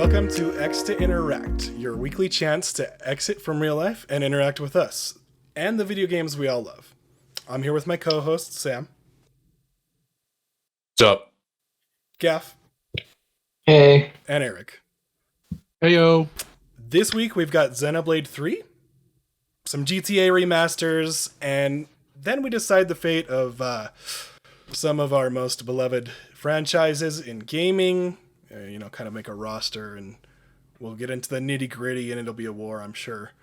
Welcome to X to Interact, your weekly chance to exit from real life and interact with us and the video games we all love. I'm here with my co-host, Sam. What's up? Gaff. Hey. And Eric. Heyo. This week we've got Xenoblade 3, some GTA remasters, and then we decide the fate of some of our most beloved franchises in gaming. Kind of make a roster, and we'll get into the nitty gritty, and it'll be a war, I'm sure.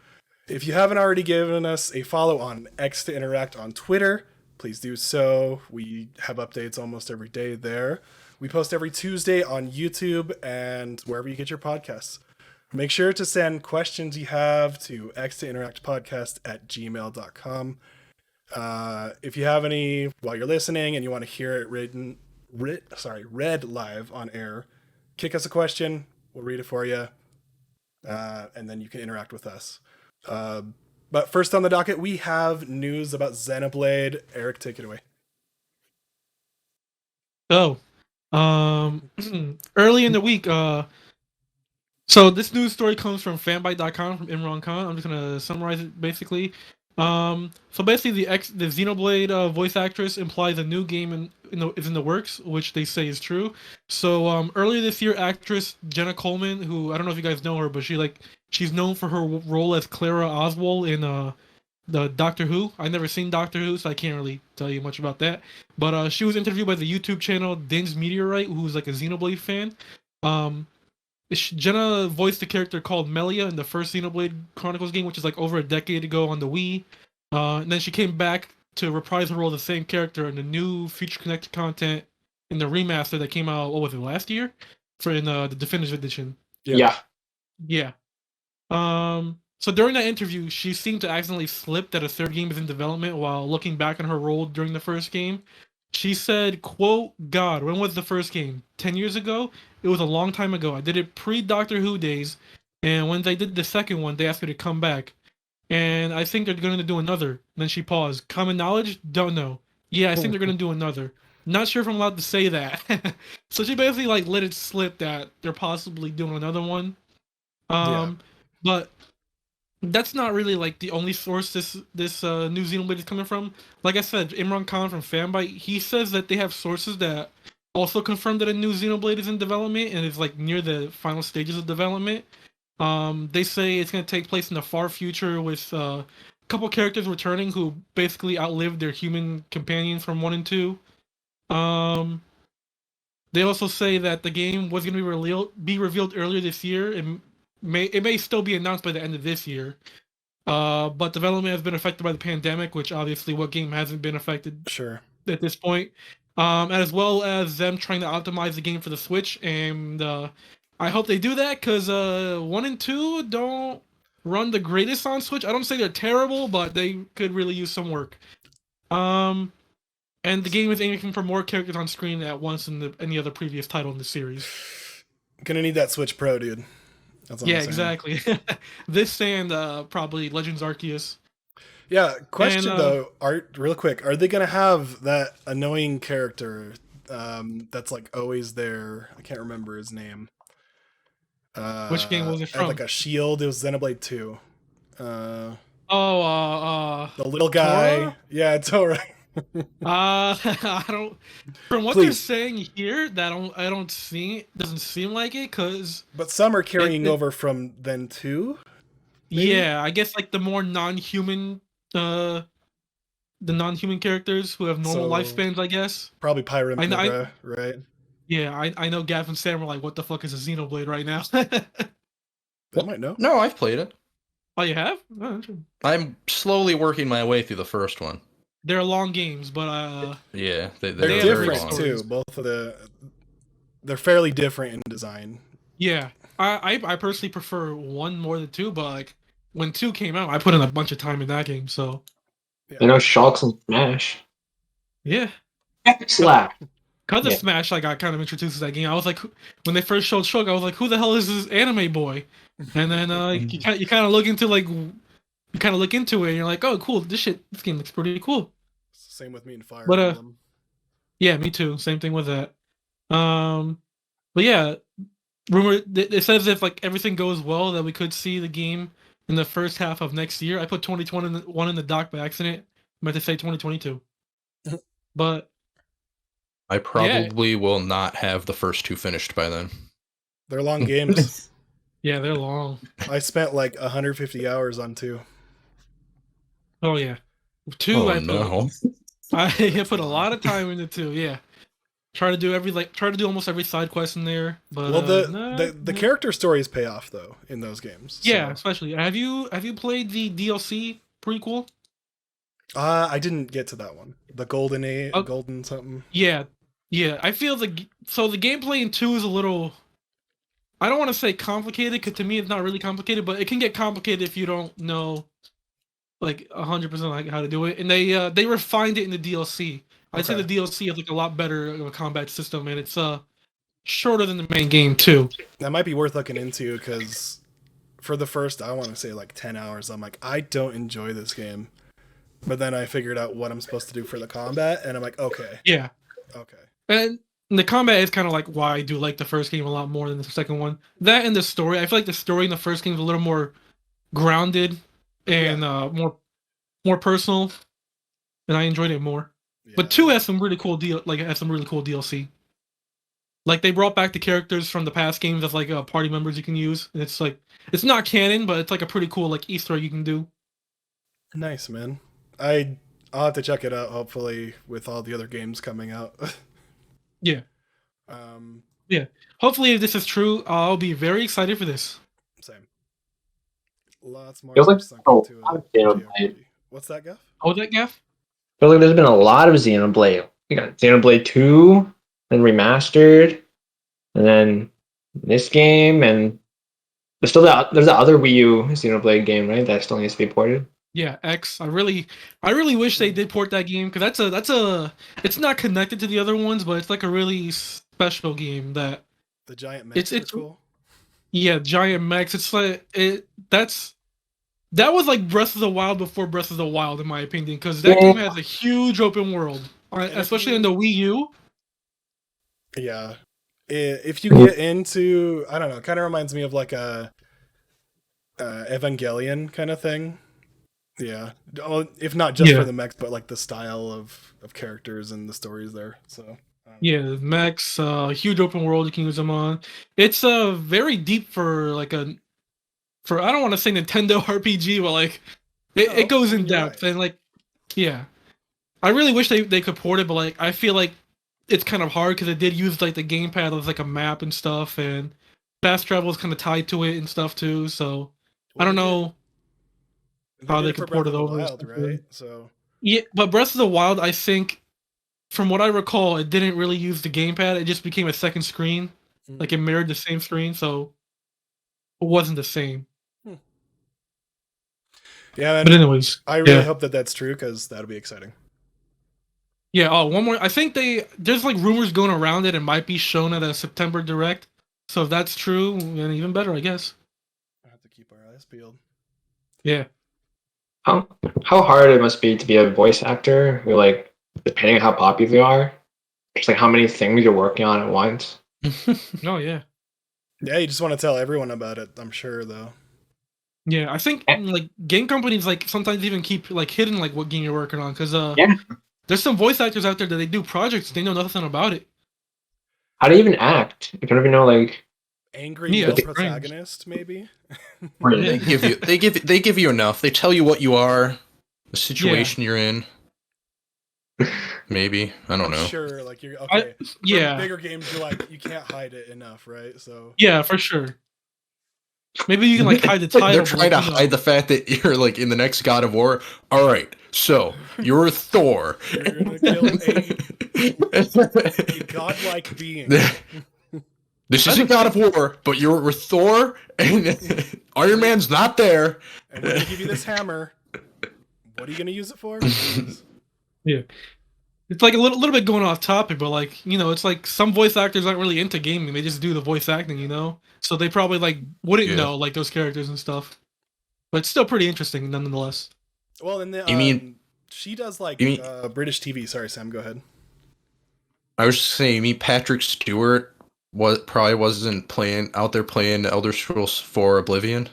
If you haven't already given us a follow on X to Interact on Twitter, please do so. We have updates almost every day there. We post every Tuesday on YouTube and wherever you get your podcasts. Make sure to send questions you have to xtointeractpodcast@gmail.com. If you have any while you're listening and you want to hear it read live on air, kick us a question. We'll read it for you. And then you can interact with us. But first on the docket, we have news about Xenoblade. Eric, take it away. So, early in the week, so this news story comes from fanbyte.com from Imran Khan. I'm just gonna summarize it basically. So basically, the Xenoblade voice actress implies a new game is in the works, which they say is true. So earlier this year, actress Jenna Coleman, who I don't know if you guys know her, but she's known for her role as Clara Oswald in the Doctor Who. I've never seen Doctor Who, so I can't really tell you much about that. But she was interviewed by the YouTube channel Din's Meteorite, who's like a Xenoblade fan. Jenna voiced the character called Melia in the first Xenoblade Chronicles game, which is like over a decade ago on the Wii. And then she came back to reprise her role as the same character in the new Future Connected content in the remaster that came out, what was it, last year? In the Definitive Edition. Yeah. So during that interview, she seemed to accidentally slip that a third game is in development while looking back on her role during the first game. She said, quote, "God, when was the first game? 10 years ago? It was a long time ago. I did it pre-Doctor Who days, and when they did the second one, they asked me to come back. And I think they're going to do another." And then she paused. "Common knowledge? Don't know. Yeah, I think they're going to do another. Not sure if I'm allowed to say that." So she basically like let it slip that they're possibly doing another one. But that's not really like the only source this new Xenoblade is coming from. Like I said, Imran Khan from Fanbyte, he says that they have sources that also confirm that a new Xenoblade is in development and is like near the final stages of development. They say it's going to take place in the far future with a couple characters returning who basically outlived their human companions from 1 and 2. They also say that the game was going to be revealed earlier this year, and it may still be announced by the end of this year. But development has been affected by the pandemic, which obviously what game hasn't been affected at this point. As well as them trying to optimize the game for the Switch, and I hope they do that because 1 and 2 don't run the greatest on Switch. I don't say they're terrible, but they could really use some work. And the game is aiming for more characters on screen at once than any other previous title in the series. Gonna need that Switch Pro, dude. That's all I'm saying. Exactly. This and probably Legends Arceus. Yeah, question though, real quick, are they gonna have that annoying character that's like always there? I can't remember his name. Which game was it from? Like a shield. It was Xenoblade 2. The little guy. Tora? Yeah, it's alright. I don't. From what they're saying here, I don't see. Doesn't seem like it, cause. But some are carrying over from then too. Maybe? Yeah, I guess like the more non-human, the non-human characters who have normal lifespans, I guess. Probably Pyra, right? Yeah, I know. Gav and Sam are like, "What the fuck is a Xenoblade right now?" They might know. No, I've played it. Oh, you have? Oh, I'm slowly working my way through the first one. They're long games, but yeah, they're different too. Both of they're fairly different in design. Yeah, I personally prefer 1 more than 2, but like when 2 came out, I put in a bunch of time in that game. So yeah. Shulks and Smash. Yeah, Epic slap. Because of Smash, I got kind of introduced to that game. I was like, when they first showed Shulk, I was like, "Who the hell is this anime boy?" And then you kind of look into it, and you're like, "Oh, cool! This game looks pretty cool." Same with me and Fire Emblem. Yeah, me too. Same thing with that. But yeah, it says if like everything goes well that we could see the game in the first half of next year. I put 2021 in the doc by accident. I meant to say 2022. But I yeah, probably will not have the first two finished by then. They're long games. yeah, they're long. I spent like 150 hours on 2. Oh yeah, two. Oh I put no. I put a lot of time into 2. Yeah, try to do almost every side quest in there. But Well, nah, the character stories pay off though in those games. yeah, So. especially have you played the DLC prequel? I didn't get to that one. The golden something. Yeah, yeah. I feel the gameplay in 2 is a little. I don't want to say complicated because to me it's not really complicated, but it can get complicated if you don't know like 100% like how to do it. And they refined it in the DLC. I'd say Okay. the DLC is like a lot better of a combat system, and it's shorter than the main game too. That might be worth looking into because for the first, I want to say like 10 hours, I'm like, I don't enjoy this game. But then I figured out what I'm supposed to do for the combat, and I'm like, okay. Yeah, Okay. and the combat is kind of like why I do like the first game a lot more than the second one. That and the story, I feel like the story in the first game is a little more grounded and more personal, and I enjoyed it more. Yeah. But 2 has some really cool DLC. Like they brought back the characters from the past games as like party members you can use, and it's like it's not canon, but it's like a pretty cool like Easter egg you can do. Nice, man. I'll have to check it out. Hopefully, with all the other games coming out. Yeah, um, yeah. Hopefully, if this is true, I'll be very excited for this. same. Lots more. Feels like sunk a into lot of JRPG. Xenoblade. What's that, Gaff? Oh, that Gaff? Feels like there's been a lot of Xenoblade. We got Xenoblade 2, then remastered, and then this game, and there's the other Wii U Xenoblade game, right? That still needs to be ported. Yeah, X. I really wish they did port that game because it's not connected to the other ones, but it's like a really special game that The giant mechs it's are cool. yeah, giant mechs. It's like that was like Breath of the Wild before Breath of the Wild, in my opinion, because that game has a huge open world, especially on the Wii U. Yeah. If you get into, I don't know, it kind of reminds me of like a Evangelion kind of thing. Yeah. If not just for the mechs, but like the style of characters and the stories there. So. Yeah, mechs, huge open world you can use them on. It's very deep for like I don't want to say Nintendo RPG, but like it goes in depth and like yeah. I really wish they could port it, but like I feel like it's kind of hard because it did use like the gamepad as like a map and stuff, and fast travel is kind of tied to it and stuff too. So I don't know how they could port it over. Wild, right? So yeah, but Breath of the Wild, I think, from what I recall, it didn't really use the gamepad. It just became a second screen, like it mirrored the same screen, so it wasn't the same. Yeah, man, but anyways, I really hope that that's true because that'll be exciting. Yeah. Oh, one more. I think there's like rumors going around it might be shown at a September Direct. So if that's true, then even better, I guess. I have to keep our eyes peeled. Yeah. How hard it must be to be a voice actor who, like, depending on how popular you are, it's like how many things you're working on at once. Oh yeah. Yeah, you just want to tell everyone about it, I'm sure, though. Yeah, I think like game companies like sometimes even keep like hidden like what game you're working on because there's some voice actors out there that they do projects they know nothing about it. How do you even act? You don't even know, like, angry male protagonist, maybe. They give you enough. They tell you what you are, the situation you're in. Maybe I don't know. Sure, like you're okay. For bigger games, you're like you can't hide it enough, right? So yeah, for sure. Maybe you can like hide the title. They're trying to hide the fact that you're like in the next God of War. All right, so you're Thor. You're gonna kill a godlike being. This isn't God of War, but you're with Thor, and Iron Man's not there. And when they give you this hammer, what are you gonna use it for? Yeah. It's like a little bit going off topic, but like, you know, it's like some voice actors aren't really into gaming. They just do the voice acting, you know? So they probably like wouldn't know like those characters and stuff. But it's still pretty interesting nonetheless. Well, and she does like British TV. Sorry, Sam, go ahead. I was just saying, you mean Patrick Stewart probably wasn't out there playing Elder Scrolls 4 Oblivion.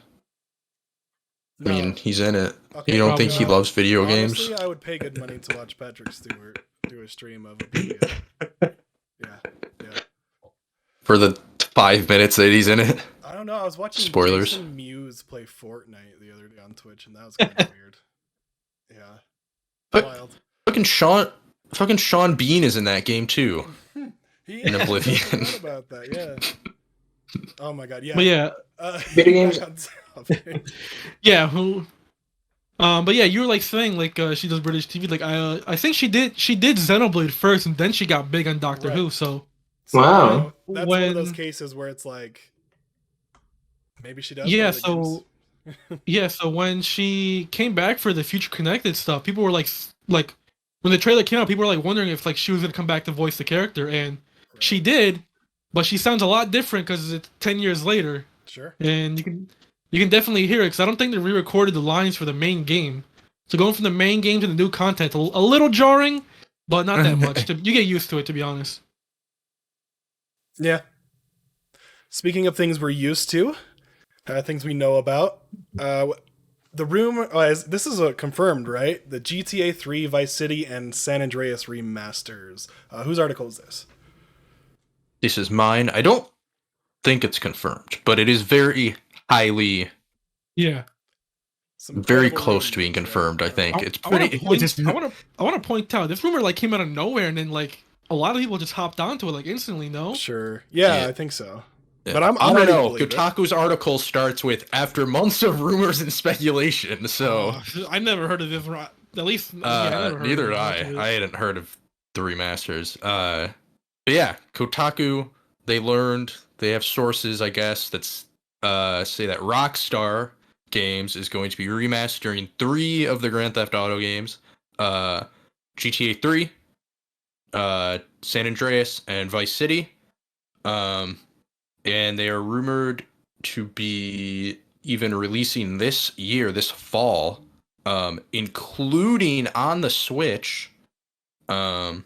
I mean, he's in it. Okay, You don't probably think he not. loves video honestly, games? I would pay good money to watch Patrick Stewart do a stream of Oblivion. Yeah. For the 5 minutes that he's in it? I don't know. I was watching Spoilers. Jason Mewes play Fortnite the other day on Twitch, and that was kind of weird. Yeah. But- Wild. Fucking Sean Bean is in that game too. In Oblivion. I forgot about that, yeah. Oh my god, yeah. But yeah, Video games. back on topic. yeah. Who? But yeah, you were like saying like she does British TV. Like I think she did Xenoblade first, and then she got big on Doctor Right. Who. So So, Wow. you know, that's one of those When- cases where it's like maybe she does. Yeah, know the games. yeah. So when she came back for the Future Connected stuff, people were like when the trailer came out, people were like wondering if like she was gonna come back to voice the character, and she did, but she sounds a lot different because it's 10 years later, Sure. and you can definitely hear it because I don't think they re-recorded the lines for the main game. So going from the main game to the new content, a little jarring, but not that much. You get used to it, to be honest. Yeah. Speaking of things we're used to, things we know about, the rumor this is confirmed, right? The GTA 3, Vice City, and San Andreas remasters. Whose article is this? This is mine. I don't think it's confirmed, but it is very highly, Yeah. Some very credible close to rumors, being right? confirmed. I think it's I wanna pretty. point- I want to point out this rumor like came out of nowhere, and then like a lot of people just hopped onto it like instantly. No. Sure. Yeah, Yeah. I think so. Yeah. But I'm I don't ready to know. believe it. Kotaku's article starts with after months of rumors and speculation. So I never heard of this. At least I never heard neither of did it. I. I hadn't heard of the remasters. But yeah, Kotaku. They learned. They have sources, I guess, that's say that Rockstar Games is going to be remastering 3 of the Grand Theft Auto games, GTA 3, San Andreas, and Vice City. And they are rumored to be even releasing this fall, including on the Switch. And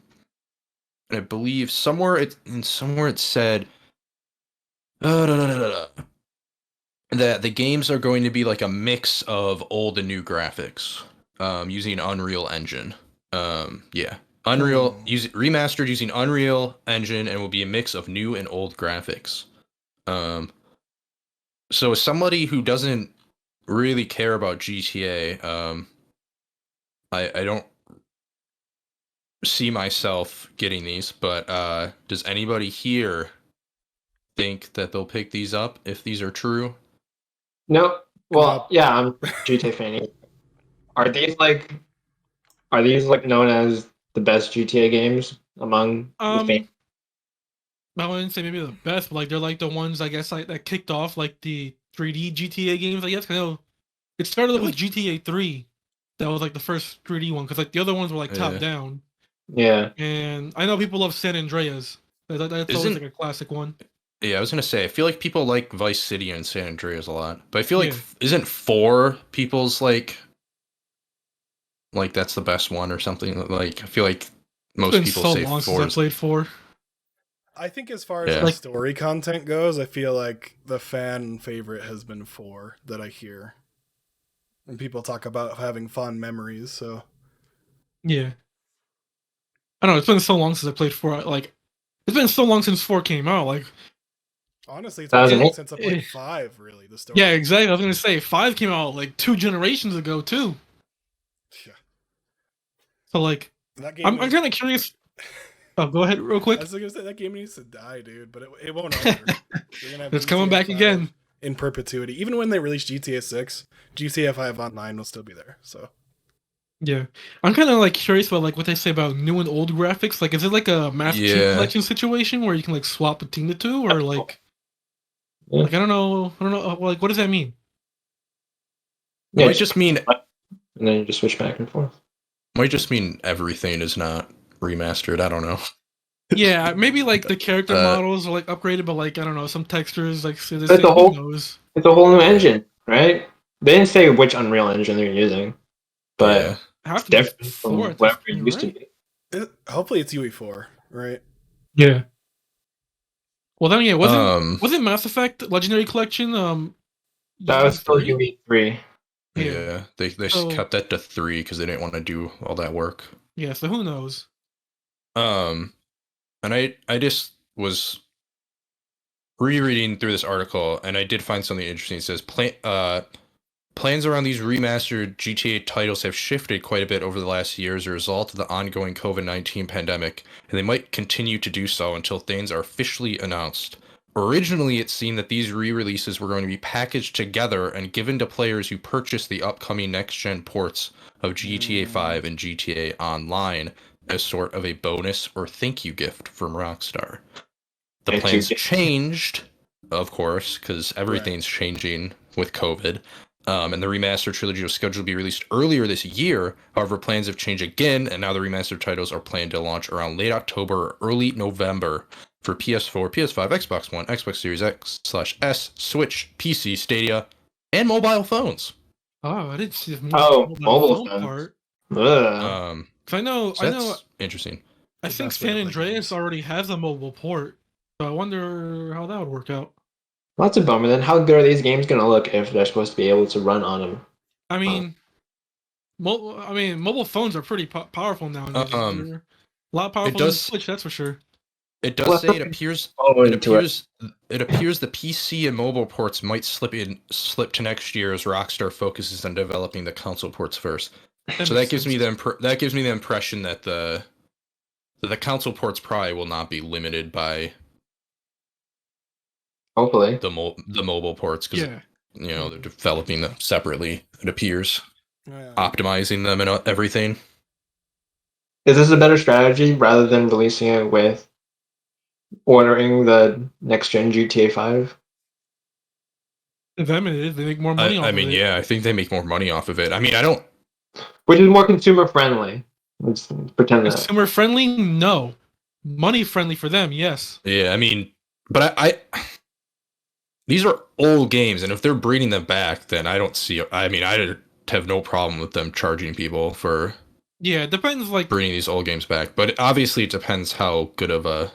I believe somewhere it said that the games are going to be like a mix of old and new graphics, using Unreal Engine. Remastered using Unreal Engine, and will be a mix of new and old graphics. So as somebody who doesn't really care about GTA, I don't see myself getting these, but does anybody here think that they'll pick these up if these are true? No. Well, yeah, I'm a GTA fan. Are these like known as the best GTA games among the fans? I wouldn't say maybe the best, but like they're like the ones I guess like that kicked off like the 3D GTA games. I guess 'cause I know it started with GTA 3. That was like the first 3D one because like the other ones were like top Yeah. down. Yeah. And I know people love San Andreas. That's always Isn't- like a classic one. Yeah, I was gonna say, I feel like people like Vice City and San Andreas a lot, but I feel like Yeah. isn't 4 people's like that's the best one or something? Like I feel like most It's been people so say long 4 since I is played 4. I think as far as Yeah. the story content goes, I feel like the fan favorite has been 4 that I hear. And people talk about having fond memories, so Yeah. I don't know. It's been so long since I played 4. Like, it's been so long since 4 came out. Like, honestly, it's Thousand been eight. since I played 5, really, the story. yeah, exactly. I was gonna say 5 came out like 2 generations ago too. Yeah. So like, That game I'm needs- kind of curious. Oh, go ahead real I quick. was gonna say that game needs to die, dude, but it won't ever. You're gonna have It's coming GTA back 5 again. in perpetuity. Even when they release GTA 6, GTA 5 Online will still be there. So Yeah, I'm kind of like curious about like what they say about new and old graphics. Like, is it like a Master Chief Yeah. Collection situation where you can like swap between the two, or like, Yeah. like I don't know, like what does that mean? It Yeah, might just mean and then you just switch back and forth. everything is not remastered. I don't know. Yeah, maybe like the character Uh, models are like upgraded, but like I don't know, some textures like stay the But same. the whole- Who knows? It's a whole new engine, right? They didn't say which Unreal Engine they're using, but Yeah. Have it's to be different from 4 at this whatever it point, used to right? be. hopefully it's UE4, right? Yeah. Well, then yeah, Um, wasn't Mass Effect Legendary Collection That was still UE3? UE3. Yeah. yeah, they So kept that to 3 because they didn't want to do all that work. yeah, so who knows? Um, and I just was rereading through this article, and I did find something interesting. It says plans around these remastered GTA titles have shifted quite a bit over the last year as a result of the ongoing COVID-19 pandemic, and they might continue to do so until things are officially announced. Originally, it seemed that these re-releases were going to be packaged together and given to players who purchased the upcoming next-gen ports of GTA 5 and GTA Online as sort of a bonus or thank you gift from Rockstar. The Thank you. plans changed, of course, because everything's changing with COVID. And the remaster trilogy was scheduled to be released earlier this year. However, plans have changed again, and now the remastered titles are planned to launch around late October or early November for PS4, PS5, Xbox One, Xbox Series X/S, Switch, PC, Stadia, and mobile phones. Oh, I didn't see the Oh, mobile mobile phone phones. part. Ugh. 'Cause So that's interesting. I The think best way to San play Andreas games. already has a mobile port. So I wonder how that would work out. Well, that's a bummer. Then how good are these games going to look if they're supposed to be able to run on them? I mean, mobile phones are pretty powerful nowadays. Um, They're a lot it powerful than the does Switch, that's for sure. It does Well, say it appears into it. it appears the PC and mobile ports might slip to next year as Rockstar focuses on developing the console ports first. That So makes that gives sense. me the impression that the console ports probably will not be limited by Hopefully. the mobile ports because Yeah. they're developing them separately. It appears Yeah. optimizing them and everything. Is this a better strategy rather than releasing it with ordering the next gen GTA 5? To them it is. They make more money I off of mean, it. yeah, I think they make more money off of it. I mean, I don't. Which is more consumer friendly? Let's pretend that. Consumer friendly? No. Money friendly for them, yes. Yeah, I mean, but I these are old games, and if they're bringing them back, then I don't see. I mean, I have no problem with them charging people for Yeah, it depends. Like, bringing these old games back. But obviously, it depends how good of a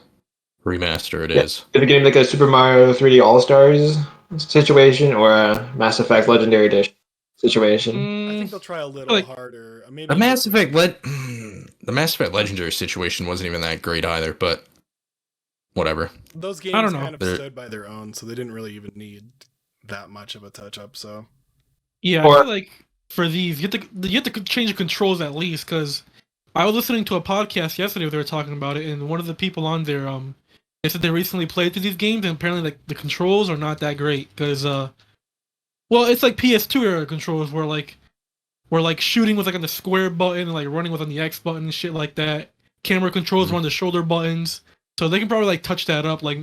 remaster it Yeah. is. Is it getting like a Super Mario 3D All Stars situation or a Mass Effect Legendary Edition situation? I think mm, they'll try a I feel little like harder. Maybe The a Mass different- Effect the Mass Effect Legendary situation wasn't even that great either. But whatever. Those I don't games know. kind of They're- stood by their own, so they didn't really even need that much of a touch up. So Yeah, I Or feel like for these, you have to change the controls at least. Because I was listening to a podcast yesterday where they were talking about it, and one of the people on there, they said they recently played through these games, and apparently, like the controls are not that great. Because, well, it's like PS2 era controls where like shooting was like on the square button, and like running was on the X button and shit like that. Camera controls were on the shoulder buttons, so they can probably like touch that up. Like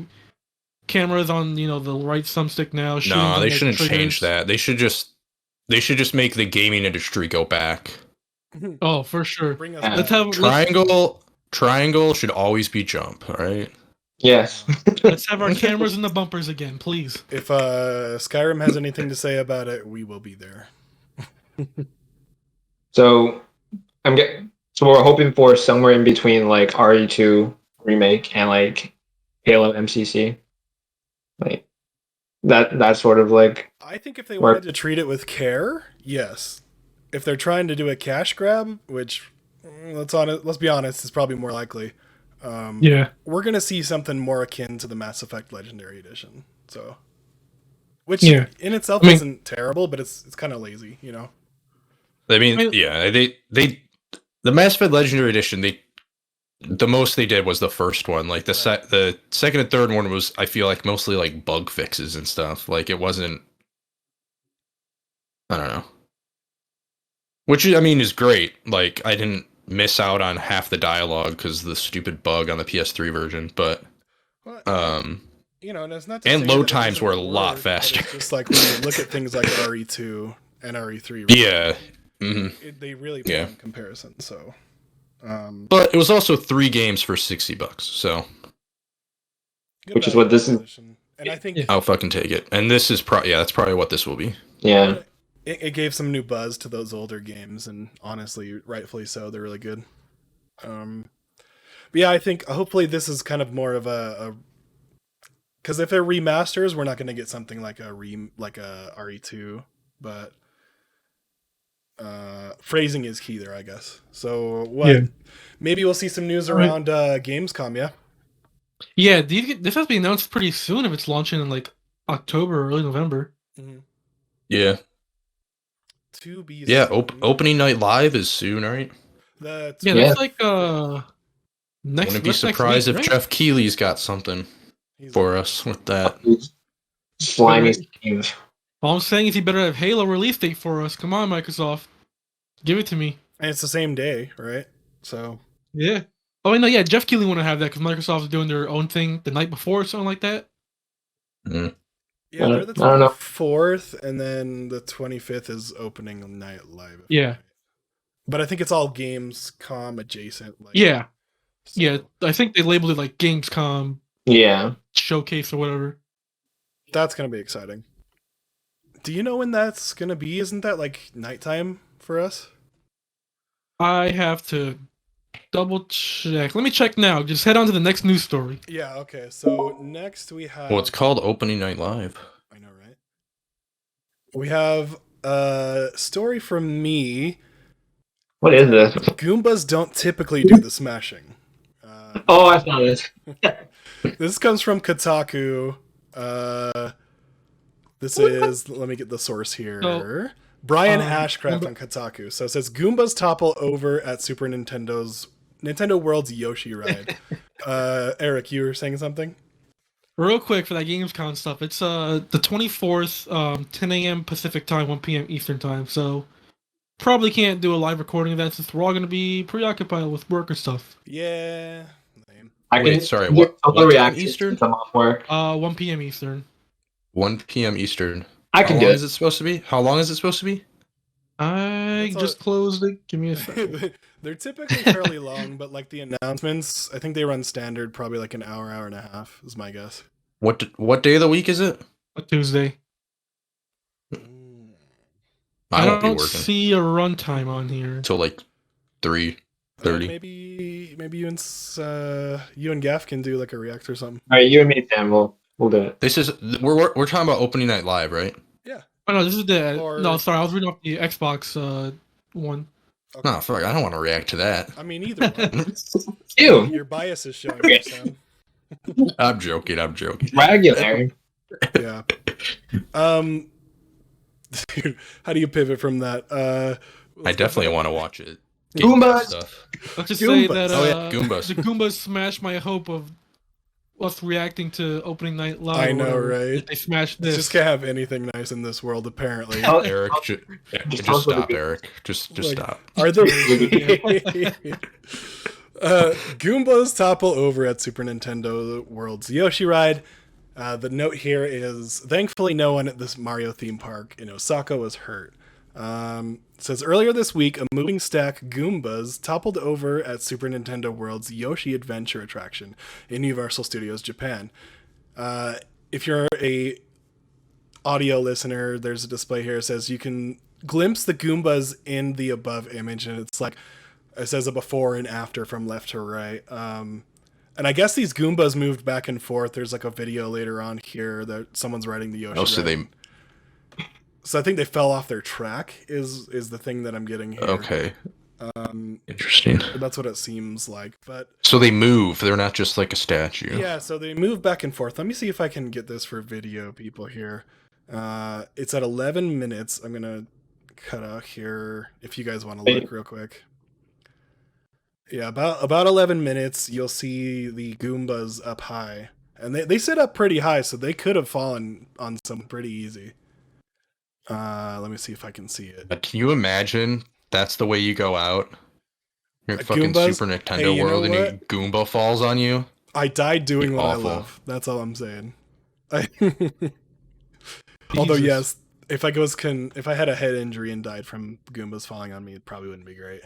cameras on the right thumbstick now, shooting No, on they like shouldn't triggers. change that. They should just make the gaming industry go back. Oh, for sure. bring us Yeah. Let's back. have let's Triangle should always be jump. All right. yes. let's have our cameras in the bumpers again, please. If Skyrim has anything to say about it, we will be there. So so we're hoping for somewhere in between like RE2 remake and like Halo MCC. Like that sort of like I think if they Or- wanted to treat it with care, yes. If they're trying to do a cash grab, which let's be honest, is probably more likely. Yeah. We're gonna see something more akin to the Mass Effect Legendary Edition. So, which Yeah. in itself I mean- isn't terrible, but it's kind of lazy, you know. I mean, I mean- yeah, the Mass Effect Legendary Edition, the most they did was the first one. Like the second and third one was, I feel like, mostly like bug fixes and stuff. Like it wasn't, I don't know. Which I mean is great. Like I didn't miss out on half the dialogue because of the stupid bug on the PS3 version, but Well, um and it's not to and say load that it times doesn't were a lot work, but faster. It's just like when you look at things like RE2 and RE3, right? Yeah. They really put in comparison. So, But it was also 3 games for $60, so good Which is value what this is- proposition. And I think Yeah. I'll fucking take it. And this is that's probably what this will be. yeah. it gave some new buzz to those older games, and honestly, rightfully so. They're really good. But yeah, I think hopefully this is kind of more of a Because if they're remasters, we're not going to get something like a RE2, but phrasing is key there, I guess. So what? Yeah. Maybe we'll see some news All right. around Gamescom, yeah? Yeah, this has to be announced pretty soon if it's launching in like October or early November. Mm-hmm. Yeah. To be Yeah, seen. opening night live is soon, right? That's Yeah, Yeah. that's like next. Wouldn't be that's next surprised week, if right? Jeff Keighley's got something He's for us with that. Slimy Right. schemes. All I'm saying is you better have Halo release date for us. Come on, Microsoft, give it to me. And it's the same day, right? So Yeah. Oh, no, yeah. Jeff Keighley want to have that because Microsoft's doing their own thing the night before or something like that. Mm. yeah, they're the I don't know. 24th, and then the 25th is opening night live. Yeah. But I think it's all Gamescom adjacent. Like, Yeah. so- Yeah. I think they labeled it like Gamescom Yeah. Showcase or whatever. That's gonna be exciting. Do you know when that's gonna be? Isn't that like nighttime for us? I have to double check. Let me check now. Just head on to the next news story. Yeah. Okay. So next we have. Well, it's called opening night live. I know, right? We have a story from me. What is this? Goombas don't typically do the smashing. Oh, I saw this. This comes from Kotaku. This is, let me get the source here. So, Brian Ashcraft on Kotaku. So it says Goombas topple over at Super Nintendo World's Yoshi ride. Eric, you were saying something? real quick for that Gamescom stuff, it's the 24th, 10 a.m. Pacific time, 1 p.m. Eastern time. So probably can't do a live recording of that since we're all going to be preoccupied with work or stuff. Yeah. Lame. I Wait, can sorry, get what total time reaction Eastern? since I'm off work. 1 p.m. Eastern. 1 p.m. Eastern. I How can long do is it supposed to be? How long is it supposed to be? I That's just closed it. Give me a second. They're typically fairly long, but like the announcements, I think they run standard probably like an hour, hour and a half is my guess. What day of the week is it? A Tuesday. I won't be don't working see a runtime on here. until like 3:30. Maybe you and Gaff can do like a react or something. All right, you and me, Sam. We'll do it. This is we're talking about opening night live, right? Yeah. Oh no, this is the Or- no. Sorry, I was reading off the Xbox one. Okay. No, fuck, I don't want to react to that. I mean, either one. You Your bias is showing there, Sam. I'm joking. regular. Yeah. Dude, how do you pivot from that? I definitely want to watch it. Goombas! Stuff. Let's just Goombas. say that Oh, yeah, Goombas. the Goombas smashed my hope of us reacting to opening night live. I or know, whatever. right? They smashed It's this. just can't have anything nice in this world, apparently. Oh, Eric, Just just tell us what stop, it is. Eric. Just Like, stop. Are there Goombas topple over at Super Nintendo World's Yoshi ride? The note here is, thankfully no one at this Mario theme park in Osaka was hurt. It says, earlier this week, a moving stack Goombas toppled over at Super Nintendo World's Yoshi Adventure attraction in Universal Studios Japan. If you're a audio listener, there's a display here that says you can glimpse the Goombas in the above image, and it's like, it says a before and after from left to right. And I guess these Goombas moved back and forth. There's like a video later on here that someone's riding the Yoshi Oh, so ride. So I think they fell off their track is the thing that I'm getting here. Okay. Interesting. That's what it seems like. But So they move. They're not just like a statue. yeah, so they move back and forth. Let me see if I can get this for video people here. It's at 11 minutes. I'm going to cut out here if you guys want to look real quick. Yeah, about 11 minutes, you'll see the Goombas up high. And they sit up pretty high, so they could have fallen on some pretty easy. Let me see if I can see it. Can you imagine that's the way you go out? You're at fucking Goombas? Super Nintendo Hey, you World know and a Goomba falls on you. I died doing what Awful. I love. That's all I'm saying. Although yes, if I had a head injury and died from Goombas falling on me, it probably wouldn't be great.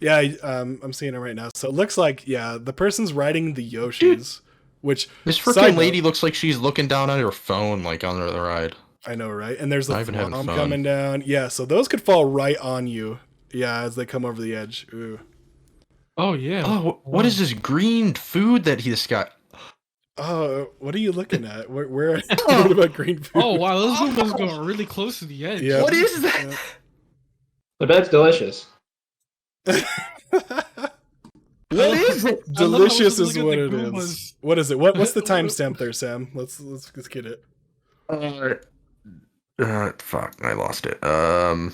Yeah, I'm seeing it right now. So it looks like, yeah, the person's riding the Yoshis, which This side freaking note- lady looks like she's looking down at her phone, like on the ride. I know, right? And there's the Not even having mom fun. coming down. Yeah, so those could fall right on you. Yeah, as they come over the edge. Ooh. Oh yeah. Oh, what is this green food that he just got? Oh, what are you looking at? Where what about green food? Oh wow, those Goombas go really close to the edge. Yeah. What is that? I bet it's delicious. What is it? I love how we're Delicious supposed is to what look it at the is. Goombas. What is it? What's the timestamp there, Sam? Let's get it. Fuck, I lost it. I love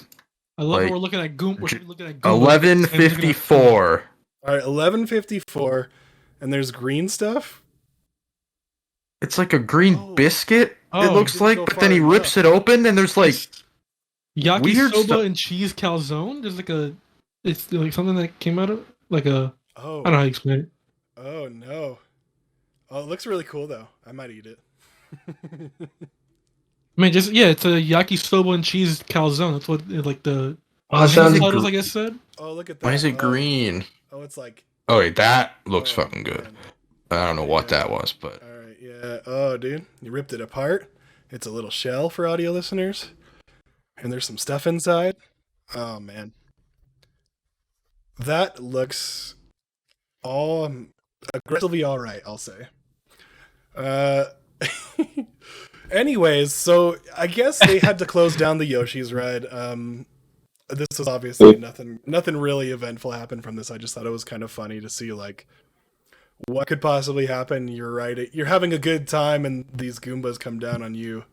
Like, how we're looking at We're looking at Goombas. 11:54. All right, 11:54, and there's green stuff. It's like a green Oh. biscuit. Oh, it looks didn't like, go but then far he rips enough. it open, and there's like weird Yakisoba stuff. and cheese calzone. There's like it's like something that came out of like a. I Oh, don't know how to explain it. oh no. Oh, it looks really cool though. I might eat it. I mean, just it's a yakisoba and cheese calzone. That's what like the Awesome. titles I guess said. Oh, look at that. Why is it Oh. green? Oh, it's like. Oh wait, that looks oh, fucking good. man. I don't know what Yeah. that was, but All right, yeah. Oh, dude, you ripped it apart. It's a little shell for audio listeners, and there's some stuff inside. Oh man, that looks all aggressively all right. I'll say. Anyways, so I guess they had to close down the Yoshi's ride. This was obviously nothing really eventful happened from this. I just thought it was kind of funny to see like what could possibly happen. You're right. You're having a good time, and these Goombas come down on you.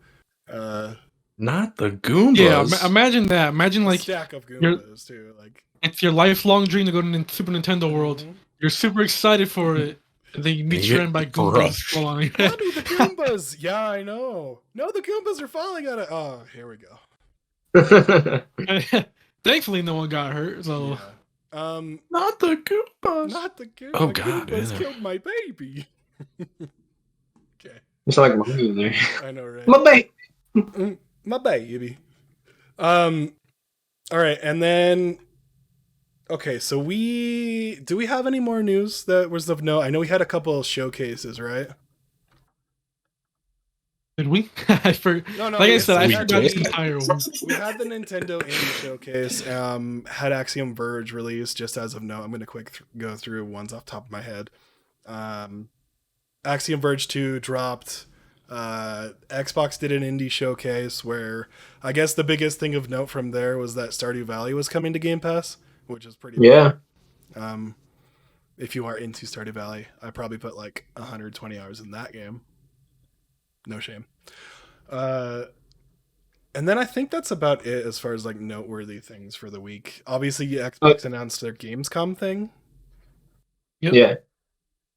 not the Goombas. Yeah, imagine that. Imagine A like stack of Goombas too. Like it's your lifelong dream to go to Super Nintendo World. Mhm. You're super excited for it, and then you meet You your get end by crushed. Goombas fall on your head. Mommy, the Goombas. Yeah, I know. No, the Goombas are falling on it. Oh, here we go. Thankfully, no one got hurt. So Yeah. Not the Goombas. Not the Goombas. Oh, the God, Goombas yeah. killed my baby. Okay, You sound like mommy in there. I know, right? My baby. My baby. All right, and then okay, so do we have any more news that was of note? I know we had a couple of showcases, right? did we? I forgot. No, Like I yes, said, I we forgot did. the entire one. We had the Nintendo Indie Showcase. Had Axiom Verge released just as of note. I'm going to go through ones off the top of my head. Axiom Verge 2 dropped. Xbox did an indie showcase where I guess the biggest thing of note from there was that Stardew Valley was coming to Game Pass, which is pretty Yeah. if you are into Stardew Valley, I probably put like 120 hours in that game. No shame. And then I think that's about it as far as like noteworthy things for the week. Obviously, Xbox announced their Gamescom thing. Yep. Yeah.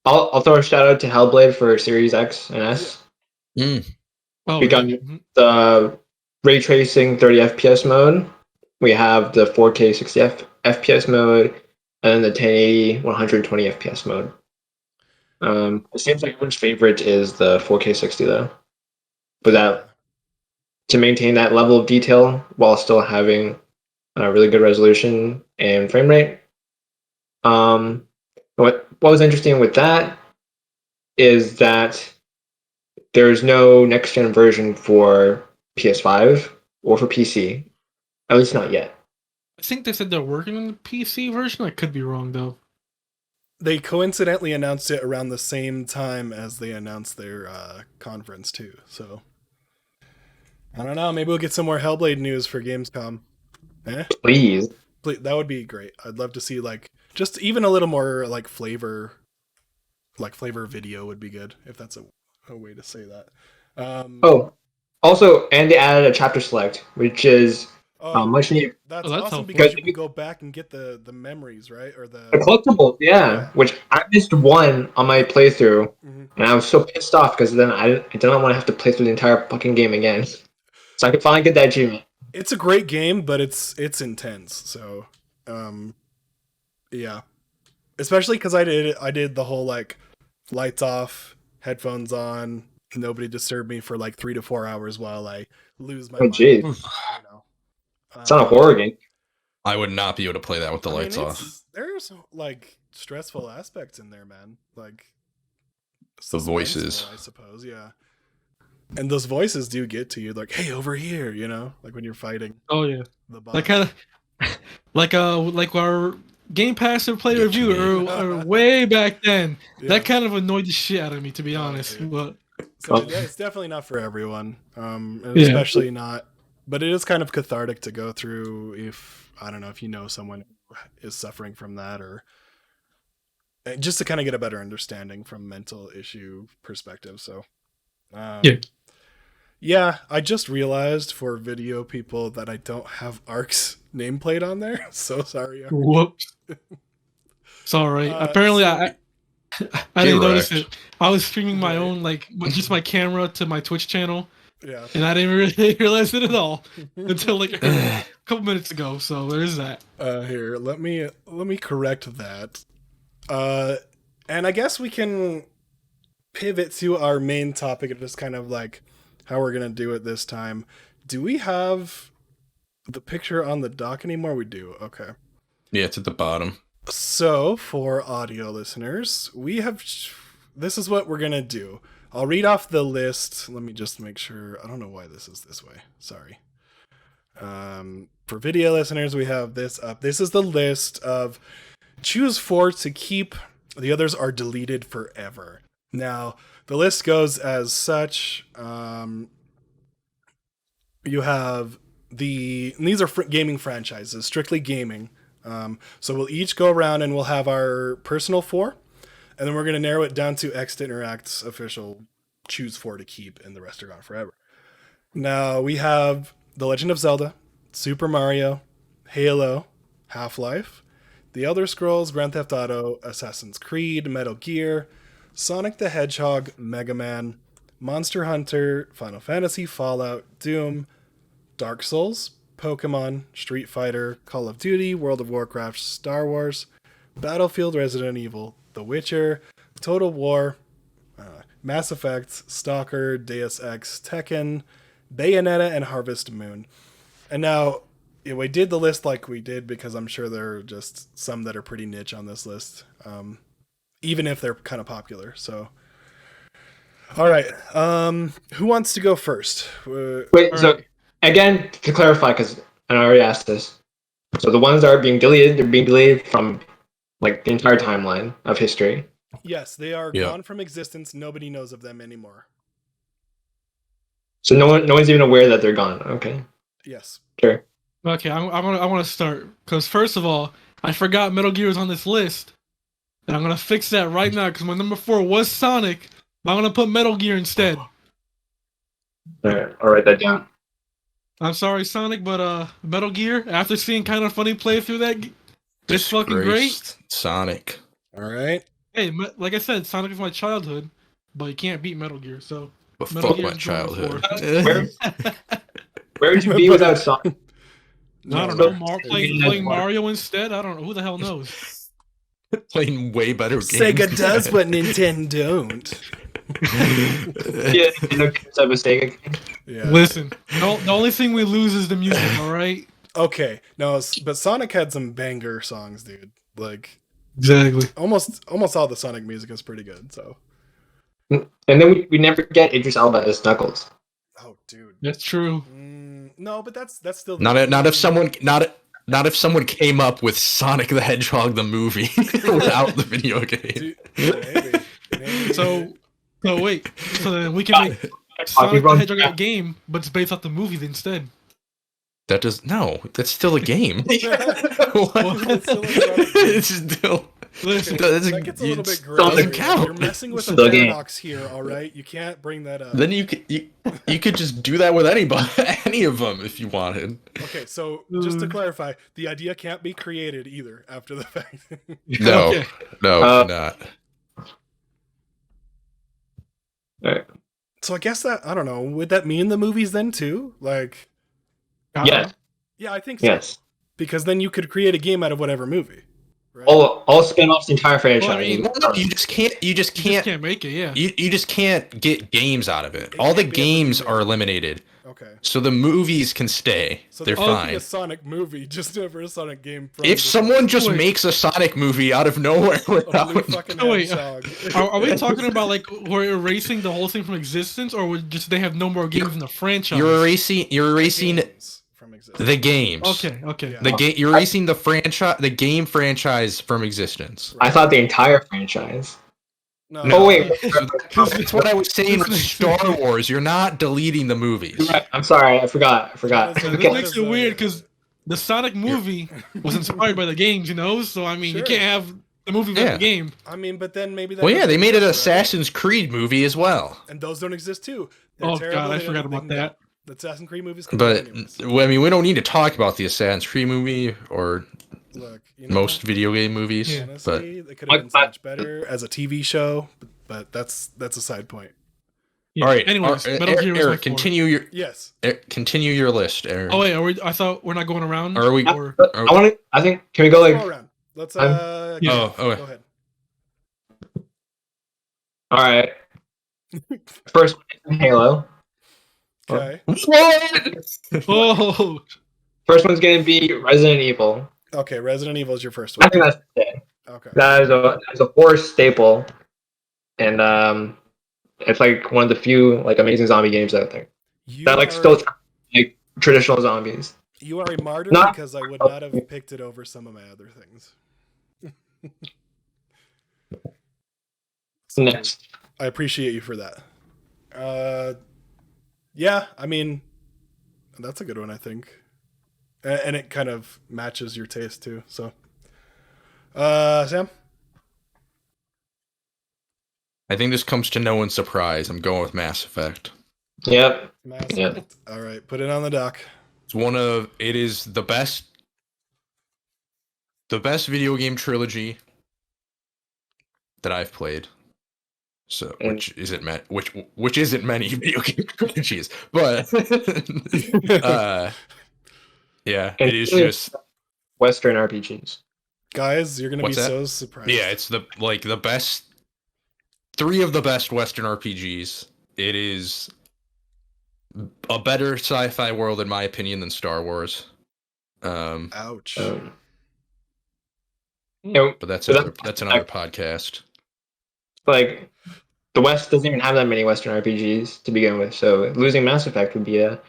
I'll throw a shout out to Hellblade for Series X and S. Oh, We got yeah. Mhm. the ray tracing 30 FPS mode. We have the 4K 60 FPS mode, and then the 1080 120 FPS mode. It seems like everyone's favorite is the 4K 60 though. But that to maintain that level of detail while still having a really good resolution and frame rate. What was interesting with that is that there's no next gen version for PS5 or for PC, at least not yet. I think they said they're working on the PC version. I could be wrong though. They coincidentally announced it around the same time as they announced their conference too. So I don't know. Maybe we'll get some more Hellblade news for Gamescom. Please. That would be great. I'd love to see like just even a little more like flavor video would be good if that's a way to say that. Also, and they added a chapter select, which is much needed. That's Oh, that's awesome helpful. because you can go back and get the memories, right? Or The the collectibles, yeah, which I missed one on my playthrough, Mhm. and I was so pissed off because then I didn't want to have to play through the entire fucking game again. So I could finally get that achievement. It's a great game, but it's intense. So, yeah, especially because I did the whole like lights off, headphones on, nobody disturb me for like 3 to 4 hours while I lose my Oh, mind. jeez. You know. It's not a horror game. I would not be able to play that with the lights off. There's like stressful aspects in there, man. Like The voices. suspenseful, I suppose, yeah. And those voices do get to you, like, "Hey, over here," you know, like when you're fighting Oh yeah. the boss. Like kind of like our Game Pass or Play Good Review to are way back then. Yeah. That kind of annoyed the shit out of me, to be honest. dude. But So it's definitely not for everyone, and Yeah. especially not. But it is kind of cathartic to go through if I don't know if you know someone who is suffering from that, or just to kind of get a better understanding from mental issue perspective. So, Yeah. yeah, I just realized for video people that I don't have Ark's nameplate on there. So sorry. Ark. whoops. It's all right. Apparently, so I didn't notice Wrecked. it. I was streaming my Right. own, like, just my camera to my Twitch channel, yeah. and I didn't really realize it at all until like a couple minutes ago. So there's that. Here, let me correct that. And I guess we can pivot to our main topic of just kind of like how we're gonna do it this time. Do we have the picture on the dock anymore? We do. Okay. Yeah, it's at the bottom. So for audio listeners, we have. This is what we're gonna do. I'll read off the list. Let me just make sure. I don't know why this is this way. Sorry. For video listeners, we have this up. This is the list of choose 4 to keep. The others are deleted forever. Now, the list goes as such. You have and these are gaming franchises, strictly gaming. So we'll each go around and we'll have our personal 4. And then we're going to narrow it down to X Interact's official choose 4 to keep, and the rest are gone forever. Now, we have The Legend of Zelda, Super Mario, Halo, Half-Life, The Elder Scrolls, Grand Theft Auto, Assassin's Creed, Metal Gear, Sonic the Hedgehog, Mega Man, Monster Hunter, Final Fantasy, Fallout, Doom, Dark Souls, Pokemon, Street Fighter, Call of Duty, World of Warcraft, Star Wars, Battlefield, Resident Evil, The Witcher, Total War, Mass Effect, Stalker, Deus Ex, Tekken, Bayonetta, and Harvest Moon. And now, we did the list like we did because I'm sure there are just some that are pretty niche on this list, even if they're kind of popular. So, all right, who wants to go first? Wait, so again, to clarify, because I already asked this. So the ones that are being deleted, they're being deleted from like the entire timeline of history. Yes, they are Yeah. gone from existence. Nobody knows of them anymore. So no one's even aware that they're gone. Okay, Yes. sure. Okay, I want to start because first of all, I forgot Metal Gear was on this list, and I'm gonna fix that right now because my number 4 was Sonic. But I'm gonna put Metal Gear instead. All right, I'll write that down. I'm sorry, Sonic, but Metal Gear. After seeing Kind of Funny play through that, it's fucking great. Disgraced Sonic. All right. Hey, like I said, Sonic is my childhood, but you can't beat Metal Gear. So But Metal fuck Gear my is number childhood. Where would you be without Sonic? I don't No, know. So- Playing Mario instead. I don't know. Who the hell knows? Playing way better games. Sega does what Nintendo don't. Yeah, you know, type of Sega game. Yeah. Listen, the only thing we lose is the music. All right. Okay. No, but Sonic had some banger songs, dude. Like Exactly. almost all the Sonic music is pretty good. So. And then we never get Idris Elba as Knuckles. Oh, dude. That's true. No, but that's still Not if someone came up with Sonic the Hedgehog the movie without the video game. Dude, maybe. So wait. So then we can make Sonic the Hedgehog a game, but it's based off the movies instead. That does no. That's still a game. What? It's It's still. Listen, that gets a little bit gray. doesn't count. You're messing with the Still a game. paradox here, all right? You can't bring that up. Then you could just do that with any of them if you wanted. Okay, so just to clarify, the idea can't be created either after the fact. No, Okay. no, not. Alright. So I guess that, I don't know, would that mean the movies then too? Like, Yes, yeah, I think so. yes. Because then you could create a game out of whatever movie. Right? All spin-offs, the entire franchise. Well, I mean, No, you just can't. You just You can't. can't make it. Yeah. You just can't get games out of it. It All the can't be a games movie. are eliminated, Okay. so the movies can stay. So They're there could be fine. a Sonic movie, just never a Sonic game. From If the- someone just Wait. makes a Sonic movie out of nowhere a blue without, fucking Oh, wait. hedgehog. Are we talking about like we're erasing the whole thing from existence, or would just they have no more games in the franchise? you're erasing Games from exist. The games. Okay. Yeah. The game. You're erasing the game franchise from existence. I thought the entire franchise. No. Oh wait, That's what I was saying with Star Wars. You're not deleting the movies. right. I'm sorry, I forgot. That is This Okay. makes it weird because the Sonic movie was inspired by the games, So I mean, you Sure. can't have the movie without the game. I mean, but then maybe that. Well, yeah, they doesn't made an exist, right? Assassin's Creed movie as well. And those don't exist too. They're Oh terrible, god, I they forgot don't- about they can that. go. The Assassin's Creed movies. Can But go anyways. I mean, we don't need to talk about the Assassin's Creed movie or Look, most video game movies. Yeah. But honestly, it could have been so much better as a TV show. But that's a side point. Yeah. all right, Anyways, Metal Gear was my Eric, fourth. Yes. continue your list, Aaron. Oh wait, I thought we're not going around. Are we? Or I think. Can we go Let's like? go around. Let's. I'm- Yeah. Oh, okay. Go ahead. All right. First one, Halo. Okay. oh, First one's gonna be Resident Evil. Okay. Resident Evil is your first I one. think that's it. Okay. That is a horror staple, and it's like one of the few like amazing zombie games out there You that like are, still like traditional zombies. You are a martyr Not- because I would not have picked it over some of my other things. So Next, I appreciate you for that. Yeah, I mean, that's a good one, I think, and it kind of matches your taste too. So, Sam. I think this comes to no one's surprise. I'm going with Mass Effect. yep. Mass Yeah. Effect. All right, put it on the dock. It is the best video game trilogy that I've played. So, And- which isn't many video game trilogies, but yeah, And it is really- just Western RPGs. Guys, you're gonna What's be that? so surprised. yeah, it's the best, three of the best Western RPGs. It is a better sci-fi world, in my opinion, than Star Wars. Ouch. You know, But that's But that's another podcast. like the West doesn't even have that many Western RPGs to begin with, so losing Mass Effect would be a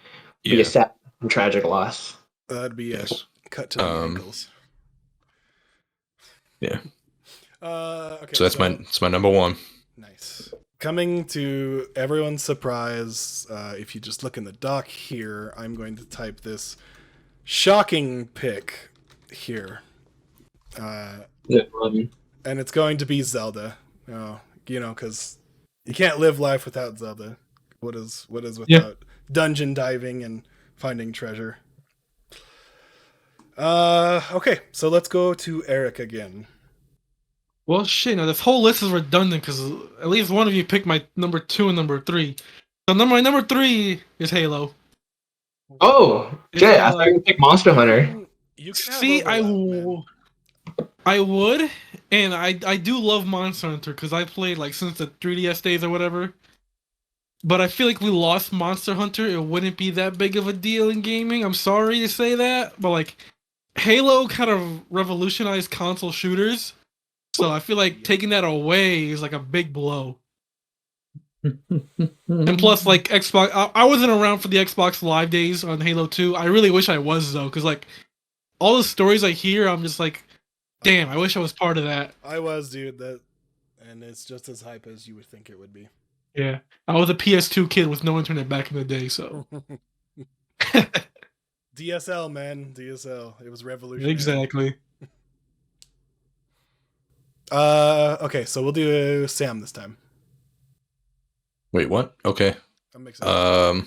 Yeah. sad and tragic loss. That'd be a Yes. cut to the ankles. Yeah. Okay. So that's my number one. Nice. Coming to everyone's surprise, if you just look in the doc here, I'm going to type this shocking pick here. And it's going to be Zelda. Because you can't live life without Zelda. What is without dungeon diving and finding treasure? Okay, so let's go to Eric again. well, shit. Now this whole list is redundant because at least one of you picked my number 2 and number 3. So my number 3 is Halo. Oh, shit! I thought you would pick Monster Hunter. You can have See, overlap, man. I would, and I do love Monster Hunter because I played like since the 3DS days or whatever. But I feel like we lost Monster Hunter. It wouldn't be that big of a deal in gaming. I'm sorry to say that, but like Halo kind of revolutionized console shooters. So I feel like taking that away is like a big blow. And plus, like Xbox, I wasn't around for the Xbox Live days on Halo 2. I really wish I was though, because like all the stories I hear, I'm just like, damn, I wish I was part of that. I was, dude. And it's just as hype as you would think it would be. Yeah, I was a PS2 kid with no internet back in the day, so DSL, man, DSL. It was revolutionary. exactly. Okay, so we'll do Sam this time. Wait, what? Okay. I'm mixing. All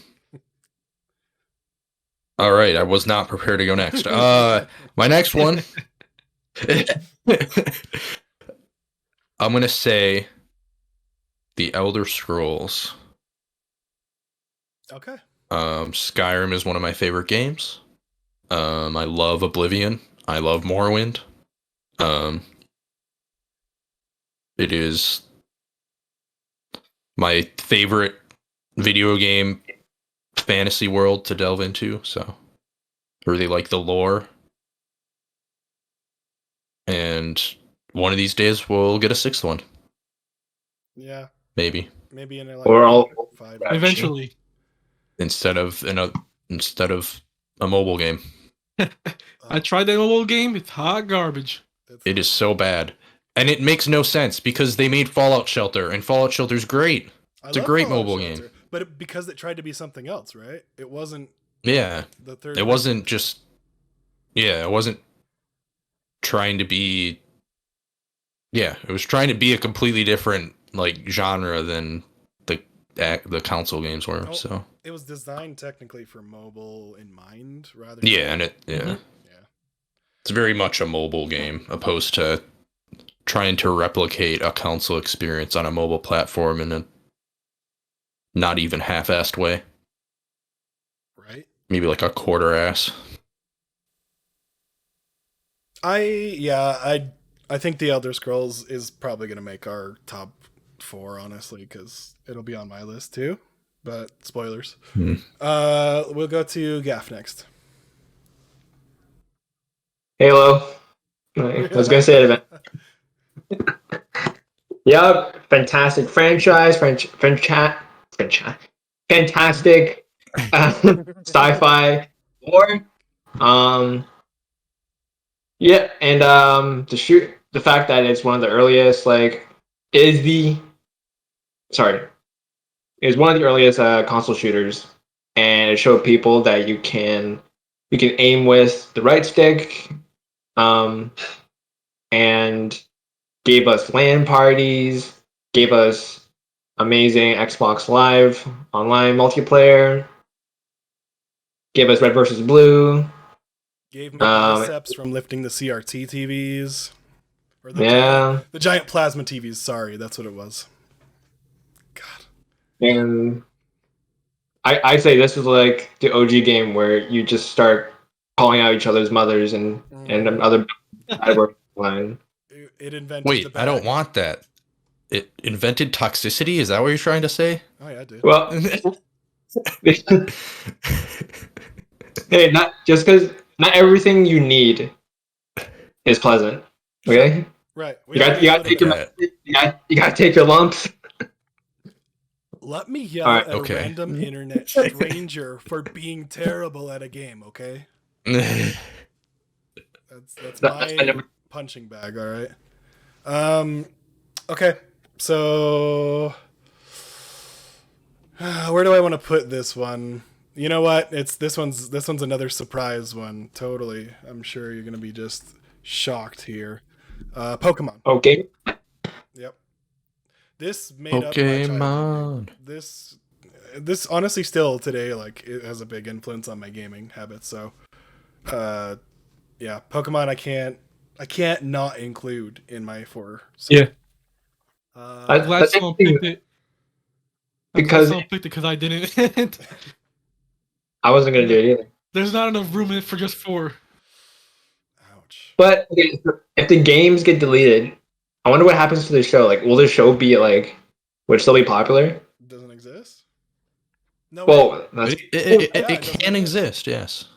right. I was not prepared to go next. My next one. I'm gonna say The Elder Scrolls. Okay. Skyrim is one of my favorite games. I love Oblivion. I love Morrowind. It is my favorite video game fantasy world to delve into, so I really like the lore. And one of these days we'll get a sixth one. Yeah, Maybe. maybe in like Or all 5. Actually. Eventually, Instead of a mobile game. I tried that mobile game. It's hot garbage. It is so bad. And it makes no sense because they made Fallout Shelter, and Fallout Shelter's great. It's a great Fallout mobile Shelter, game. but because it tried to be something else, right? It wasn't Yeah. the third. It wasn't just. Yeah, it wasn't trying to be. Yeah, it was trying to be a completely different like genre than the console games were. Oh, So it was designed technically for mobile in mind, rather. yeah, and yeah. It's very much a mobile game opposed to trying to replicate a console experience on a mobile platform in a not even half-assed way. Right. Maybe like a quarter-ass. I think the Elder Scrolls is probably gonna make our top 4, honestly, because it'll be on my list too. But spoilers. We'll go to Gaff next. Halo. I was gonna say it. Yep, fantastic franchise, fantastic sci-fi lore. Yeah, and the fact that it's one of the earliest, is one of the earliest console shooters, and it showed people that you can aim with the right stick, and gave us LAN parties, gave us amazing Xbox Live online multiplayer, gave us Red versus Blue. Gave me biceps from lifting the CRT TVs. Or the giant plasma TVs, sorry, that's what it was. God. And I say this is like the OG game where you just start calling out each other's mothers and other line. It invented Wait, I don't want that. It invented toxicity? Is that what you're trying to say? Oh yeah, it did. Well, hey, not just because not everything you need is pleasant. Okay, right. You gotta take your lumps. Let me yell at a random internet stranger for being terrible at a game. Okay, that's my punching bag. All right. Okay, so where do I want to put this one? You know what? This one's another surprise one. Totally. I'm sure you're gonna be just shocked here. Pokemon. Okay. Yep. This made up my childhood. This honestly still today, like, it has a big influence on my gaming habits. So, yeah, Pokemon. I can't not include in my 4. So. Yeah. I'm glad someone picked it. Because I didn't. I wasn't gonna do it either. There's not enough room in it for just 4. Ouch. But okay, if the games get deleted, I wonder what happens to the show. Like, will the show be like, would it still be popular? It doesn't exist. No. Well, it can exist. Yes.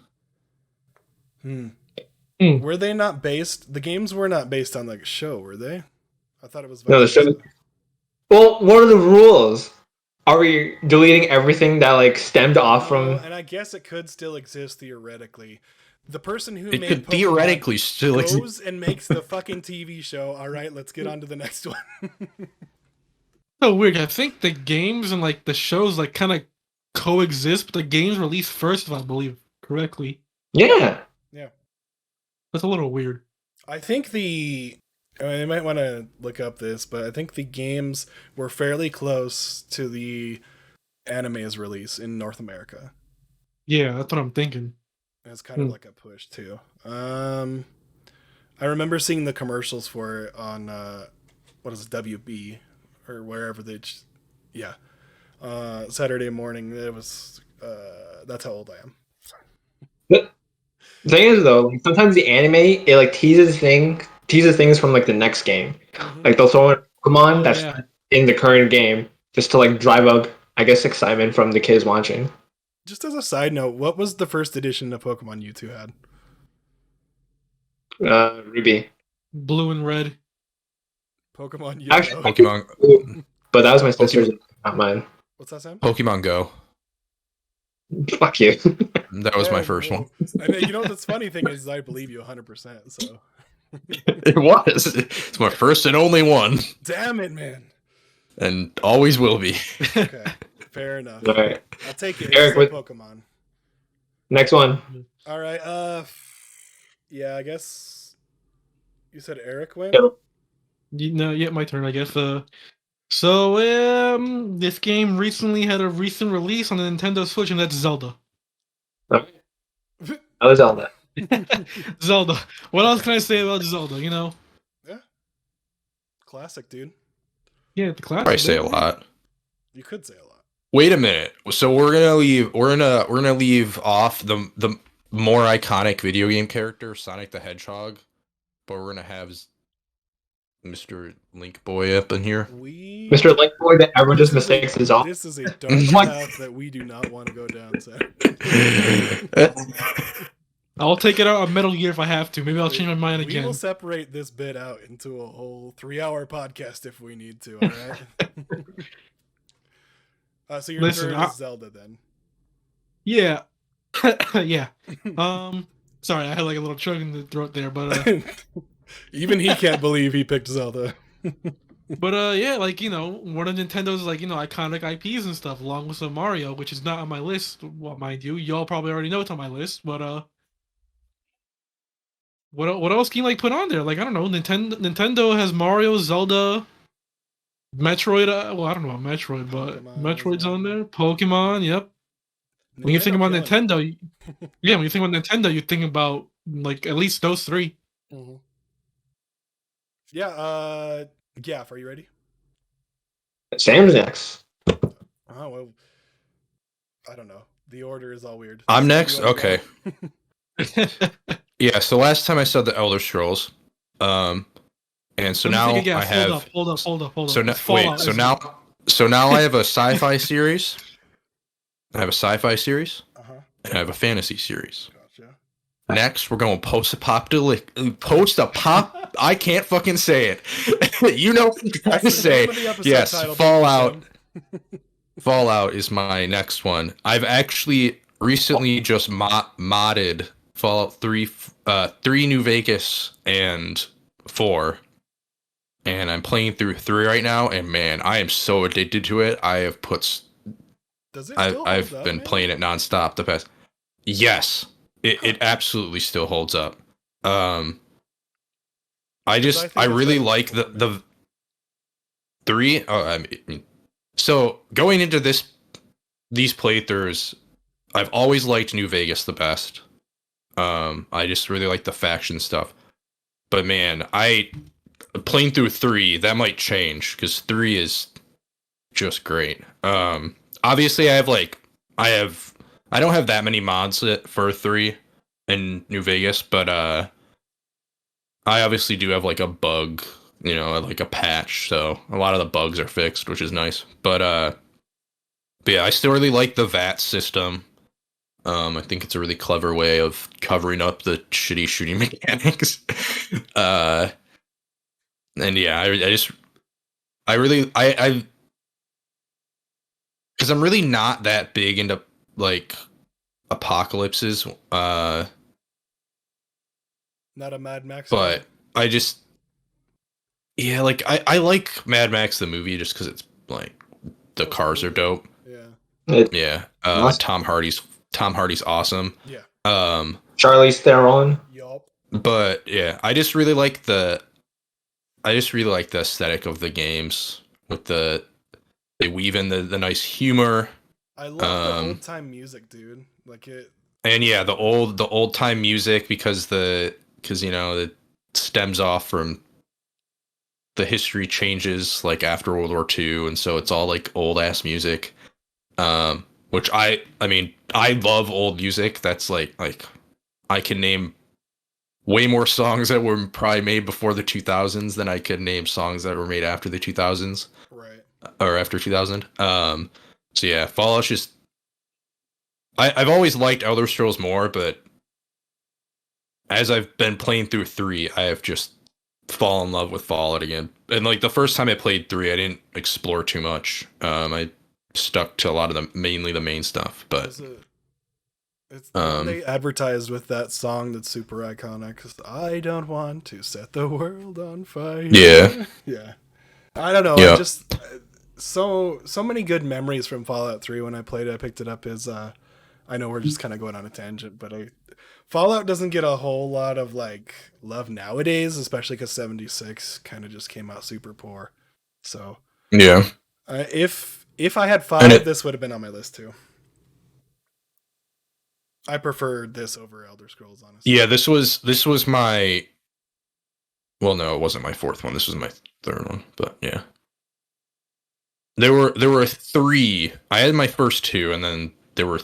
Were they not based? The games were not based on like a show, were they? I thought it was. No, the show. Well, what are the rules? Are we deleting everything that like stemmed off from? And I guess it could still exist theoretically. The person who it made could Pokemon theoretically still goes and makes the fucking TV show. All right, let's get on to the next one. So weird. I think the games and like the shows like kind of coexist, but the games released first, if I believe correctly. Yeah. Yeah. That's a little weird. I think I might want to look up this, but I think the games were fairly close to the anime's release in North America. Yeah, that's what I'm thinking. It's kind of like a push too. I remember seeing the commercials for it on what is it, WB or wherever Saturday morning. It was that's how old I am. The thing is though, like, sometimes the anime it like teases things from like the next game. Mm-hmm. Like they'll throw in Pokemon that's in the current game just to like drive up, I guess, excitement from the kids watching. Just as a side note, what was the first edition of Pokemon you two had? Ruby. Blue and red. Pokemon Yellow. Actually, Pokemon. But that was my sister's, not mine. What's that, Sam? Pokemon Go. Fuck you. That was my Yeah, first one. And you know, the funny thing is, I believe you 100%. So, It was. It's my first and only one, damn it, man. and always will be. Okay, fair enough. All right, I'll take it. Eric, It's a what- Pokemon. next one. All right. Yeah, I guess you said Eric went. Yeah. Yeah, my turn, I guess. So this game recently had a recent release on the Nintendo Switch, and that's Zelda. Okay. Another Zelda. Zelda. What else can I say about Zelda? You know? Yeah. Classic, dude. Yeah, the classic. I say a baby. lot. You could say a lot. Wait a minute. So we're gonna leave. We're gonna leave off the more iconic video game character, Sonic the Hedgehog, but we're gonna have Mr. Link Boy up in here. Mr. Link Boy that everyone just This is a- mistakes is off. This is a dark What? path that we do not want to go down, Sam. I'll take it out on Metal Gear if I have to. Maybe I'll change my mind We again. will separate this bit out into a whole 3-hour podcast if we need to. All right. So your Listen, turn is Zelda then. Yeah. Yeah. Sorry, I had like a little chug in the throat there, but Even he can't believe he picked Zelda. yeah, like, you know, one of Nintendo's, like, you know, iconic IPs and stuff, along with some Mario, which is not on my list. Well, mind you, y'all probably already know it's on my list, but what else can you like put on there? Like, I don't know, Nintendo has Mario, Zelda, Metroid. Well, I don't know about Metroid, but Pokemon Metroid's as well. on there. Pokemon, yep. When you think about Nintendo, yeah, when you think about Nintendo, you think about like at least those three. Mhm. Yeah. Yeah. Are you ready? Sam's next. Oh well. I don't know. The order is all weird. I'm So next. you wanna go? Okay. Yeah. So last time I said the Elder Scrolls, and so Let me now take a guess. I have. Hold up. So It's wait. Fallout, So isn't it? now I have a sci-fi series. I have a sci-fi series, Uh-huh. and I have a fantasy series. Gotcha. Next, we're going post-apocalyptic. I can't fucking say it. You know what I'm trying to That's the say. name of the episode Yes, title, Fallout. Sam. Fallout is my next one. I've actually recently just modded Fallout 3, 3 New Vegas and 4. And I'm playing through 3 right now, and man, I am so addicted to it. I have put Does it still I've hold up, been man? playing it nonstop the past. Yes, it absolutely still holds up. I think I it's really better like than the 3. Oh, I mean, so going into these playthroughs, I've always liked New Vegas the best. I just really like the faction stuff. But man, playing through 3, that might change because 3 is just great. Obviously I don't have that many mods for 3 in New Vegas, but I obviously do have like a bug, you know, like a patch, so a lot of the bugs are fixed, which is nice. But yeah, I still really like the VAT system. I think it's a really clever way of covering up the shitty shooting mechanics. And yeah, I really because I'm really not that big into like apocalypses, Not a Mad Max. but I just like I like Mad Max the movie just because it's like the cars are dope. Yeah. Yeah, Awesome. Tom Hardy's awesome. Yeah. Charlize Theron. Yup. But yeah, I just really like the aesthetic of the games with they weave in the nice humor. I love the old time music, dude. Like it. And yeah, the old time music because you know it stems off from the history changes like after World War II, and so it's all like old ass music. Which I mean I love old music. That's like I can name way more songs that were probably made before the 2000s than I could name songs that were made after the 2000s. Right. Or after 2000. So yeah, Fallout's just I've always liked Elder Scrolls more, but as I've been playing through 3, I have just fallen in love with Fallout again. And like the first time I played 3, I didn't explore too much. I stuck to a lot of mainly the main stuff. But It's the one they advertised with that song that's super iconic. 'Cause I don't want to set the world on fire. Yeah. Yeah. I don't know. Yeah. I just so many good memories from Fallout 3 when I played it. I picked it up as I know we're just kind of going on a tangent, but Fallout doesn't get a whole lot of like love nowadays, especially because 76 kind of just came out super poor. So Yeah. if I had 5, this would have been on my list too. I preferred this over Elder Scrolls, honestly. Yeah, this was my. Well, no, it wasn't my fourth one. This was my third one, but yeah. There were 3. I had my first 2, and then there were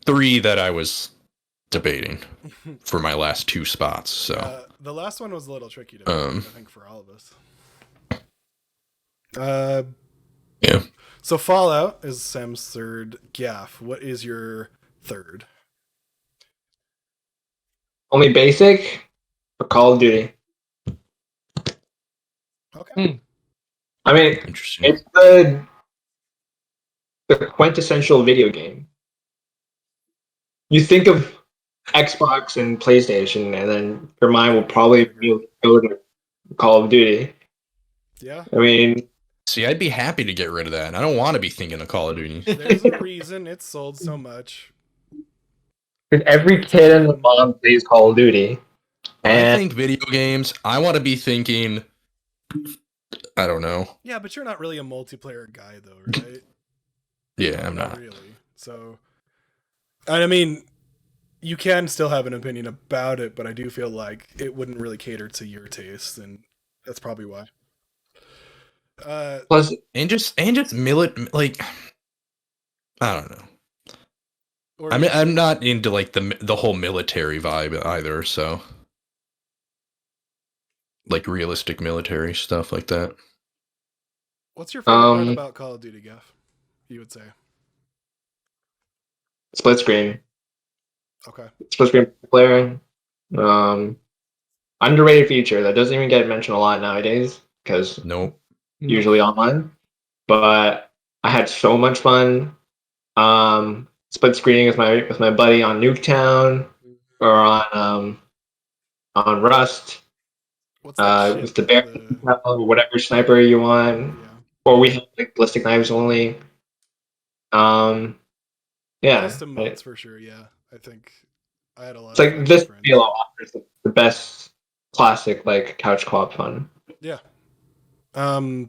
3 that I was debating for my last 2 spots. So the last one was a little tricky to pick, I think, for all of us. Yeah. So Fallout is Sam's third. Gaff, what is your third? Only basic for Call of Duty. Okay. I mean, Interesting. it's the quintessential video game. You think of Xbox and PlayStation, and then your mind will probably go to Call of Duty. Yeah. I mean, See, I'd be happy to get rid of that. I don't want to be thinking of Call of Duty. There's a reason it's sold so much. because every kid and the mom plays Call of Duty. When I And think video games, I want to be thinking. I don't know. Yeah, but you're not really a multiplayer guy, though, right? Yeah, I'm not. Really. So, I mean, you can still have an opinion about it, but I do feel like it wouldn't really cater to your taste, and that's probably why. plus, And just like I don't know. Or I'm not into like the whole military vibe either, so like realistic military stuff like that. What's your favorite part about Call of Duty, Gaff? You would say. split screen. Okay. Split screen player. Underrated feature that doesn't even get mentioned a lot nowadays because Nope. usually online. But I had so much fun. Split screening with my buddy on Nuketown or on Rust. What's that With ship? the bear or whatever sniper you want. Yeah. Or we have like ballistic knives only. Yeah. Custom modes for sure, yeah. I think I had a lot It's of like fun this with friends. Halo offers the best classic like couch co-op fun. Yeah. I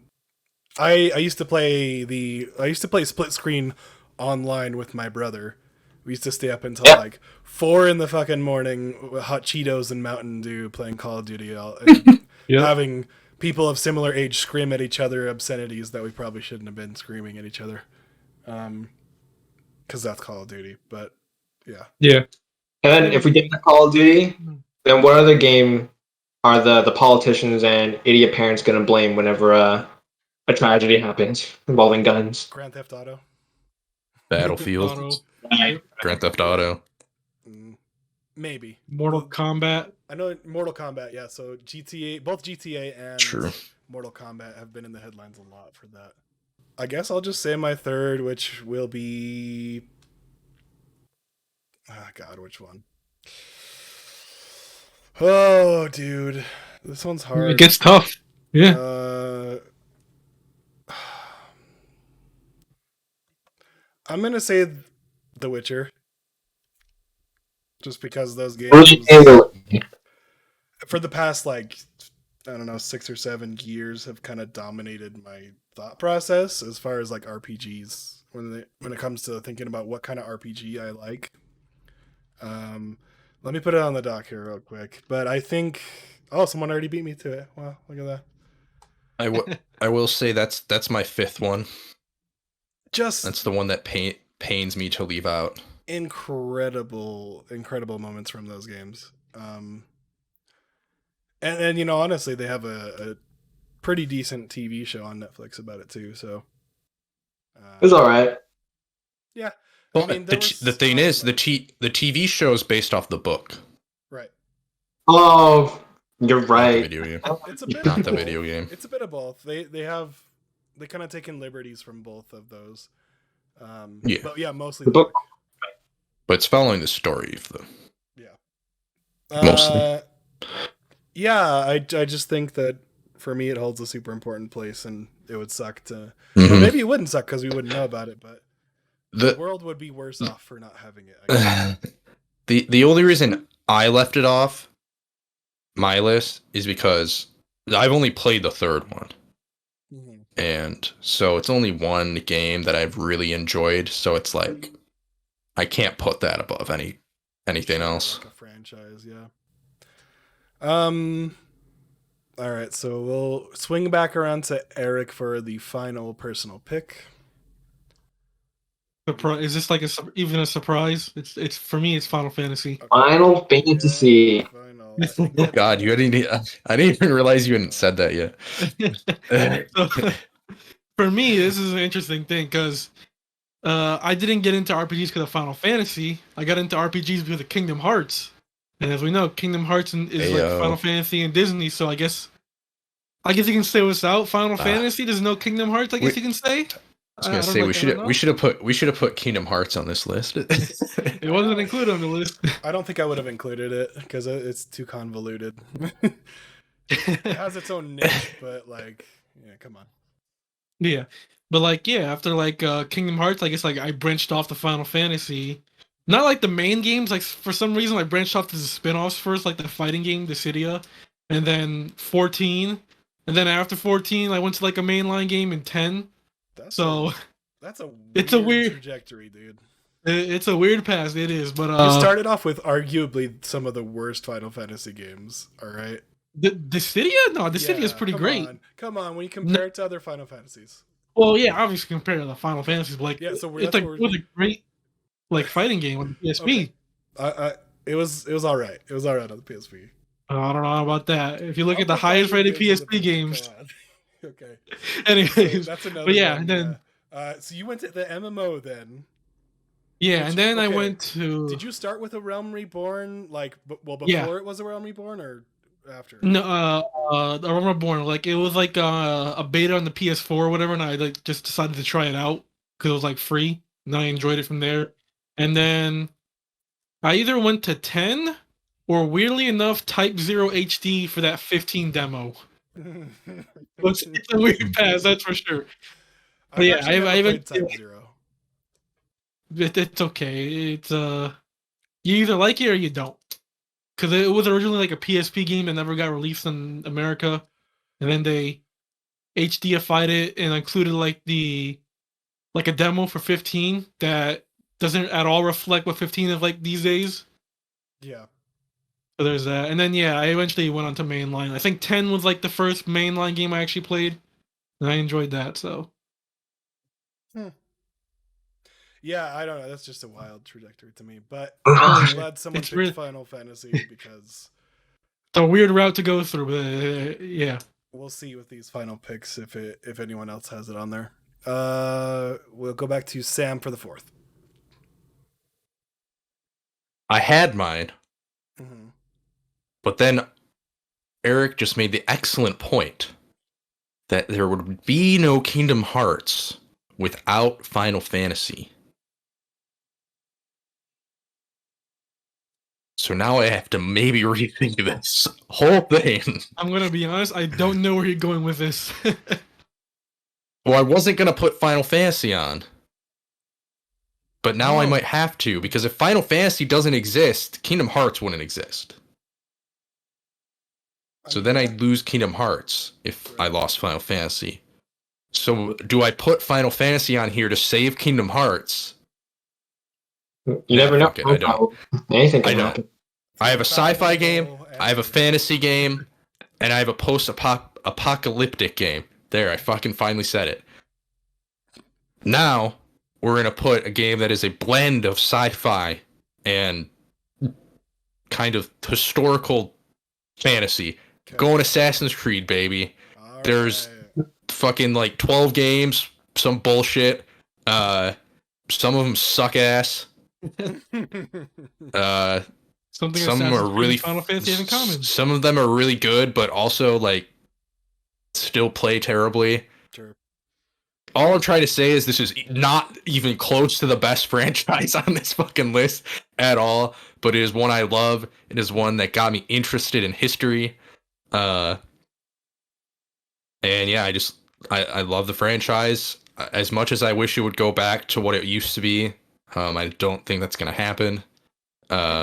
used to play split screen online with my brother. We used to stay up until like 4 in the fucking morning with hot Cheetos and Mountain Dew playing Call of Duty and having people of similar age scream at each other obscenities that we probably shouldn't have been screaming at each other. Cuz that's Call of Duty, but yeah. Yeah. And then if we get to Call of Duty, then what other game are the politicians and idiot parents going to blame whenever a tragedy happens involving guns? Grand Theft Auto. Battlefield. Auto. Grand Theft Auto. Maybe. Mortal Kombat. I know Mortal Kombat, yeah. So GTA, both GTA and True. Mortal Kombat have been in the headlines a lot for that. I guess I'll just say my third, which will be... Oh, God, which one? Oh, dude. This one's hard. It gets tough. Yeah. I'm going to say The Witcher. Just because those games... For the past, like, I don't know, 6 or 7 years have kind of dominated my thought process as far as, like, RPGs. When it comes to thinking about what kind of RPG I like. Let me put it on the dock here real quick. But I think... Oh, someone already beat me to it. Wow, look at that. I will say that's my 5th one. Just That's the one that pains me to leave out. incredible moments from those games. And you know, honestly, they have a pretty decent TV show on Netflix about it too. So It's all right. Yeah. Well, I mean, the thing is, the TV show is based off the book. Right. Oh, you're Not the right. video game. It's a bit Not of the both. video game. It's a bit of both. They kind of taken liberties from both of those. Yeah. But yeah, mostly The book. but it's following the story of the Yeah. Mostly. Yeah, I just think that for me it holds a super important place, and it would suck to. Or Mhm. maybe it wouldn't suck because we wouldn't know about it, but the the world would be worse off for not having it. I guess. the only reason I left it off my list is because I've only played the third one. Mhm. And so it's only one game that I've really enjoyed, so it's like I can't put that above anything else. Like a franchise, yeah. All right, so we'll swing back around to Eric for the final personal pick. Is this like even a surprise? It's for me. It's Final Fantasy. Final Fantasy. Yeah, final. I think that's God, I didn't even realize you hadn't said that yet. So, for me, this is an interesting thing because I didn't get into RPGs because of Final Fantasy. I got into RPGs because of Kingdom Hearts, and as we know, Kingdom Hearts is like Ayo. Final Fantasy and Disney. So I guess you can say without Final Fantasy. There's no Kingdom Hearts. I guess you can say. I was gonna say we should have put Kingdom Hearts on this list. It wasn't included on the list. I don't think I would have included it because it's too convoluted. It has its own niche, but like, yeah, come on. Yeah, but like, yeah, after like Kingdom Hearts, I guess like I branched off to Final Fantasy. Not like the main games. Like for some reason, I branched off to the spin-offs first, like the fighting game, Dissidia, and then 14, and then after 14, I went to like a mainline game in 10. That's So that's a it's a weird trajectory, dude. it's a weird path. It is, but You started off with arguably some of the worst Final Fantasy games. All right. Dissidia? No, Dissidia is pretty great. Come on, when you compare it to other Final Fantasies. Well, yeah, obviously compared to the Final Fantasies, but like, Yeah, so it's like it was a great like fighting game on the PSP. Okay. It was all right. It was all right on the PSP. I don't know about that. If you look at the highest rated PSP games. Okay. Anyways, So that's another but yeah, one, and then so you went to the MMO then. yeah, and then I went to. Did you start with a Realm Reborn before Yeah. it was a Realm Reborn or after? No, the Realm Reborn, like it was like a beta on the PS4 or whatever, and I like just decided to try it out because it was like free, and I enjoyed it from there. And then I either went to 10 or weirdly enough Type 0 HD for that 15 demo. It's a weird pass, that's for sure. But yeah, I played Type 0. It's okay. It's you either like it or you don't. Because it was originally like a PSP game that never got released in America, and then they HDified it and included like a demo for 15 that doesn't at all reflect what 15 is like these days. Yeah. So there's that, and then yeah, I eventually went on to mainline. I think 10 was like the first mainline game I actually played, and I enjoyed that. So. Yeah, I don't know. That's just a wild trajectory to me. But I'm glad someone picked really... Final Fantasy because it's a weird route to go through, but yeah. We'll see with these final picks if anyone else has it on there. We'll go back to Sam for the fourth. I had mine, Mm-hmm. but then Eric just made the excellent point that there would be no Kingdom Hearts without Final Fantasy. So now I have to maybe rethink this whole thing. I'm gonna be honest, I don't know where you're going with this. Well, I wasn't gonna put Final Fantasy on. But now I might have to, because if Final Fantasy doesn't exist, Kingdom Hearts wouldn't exist. So then I'd lose Kingdom Hearts if I lost Final Fantasy. So do I put Final Fantasy on here to save Kingdom Hearts? You never know. I don't. Anything can happen. I have a sci-fi game, I have a fantasy game, and I have a post-apocalyptic game. There, I fucking finally said it. Now, we're going to put a game that is a blend of sci-fi and kind of historical fantasy. Okay. Going Assassin's Creed, baby. All There's fucking like 12 games, some bullshit. Some of them suck ass. Some are really Final Fantasy in common. Some of them are really good, but also like still play terribly. Sure. all I'm trying to say is this is not even close to the best franchise on this fucking list at all, but it is one I love. It is one that got me interested in history. And yeah, I love the franchise as much as I wish it would go back to what it used to be. I don't think that's going to happen.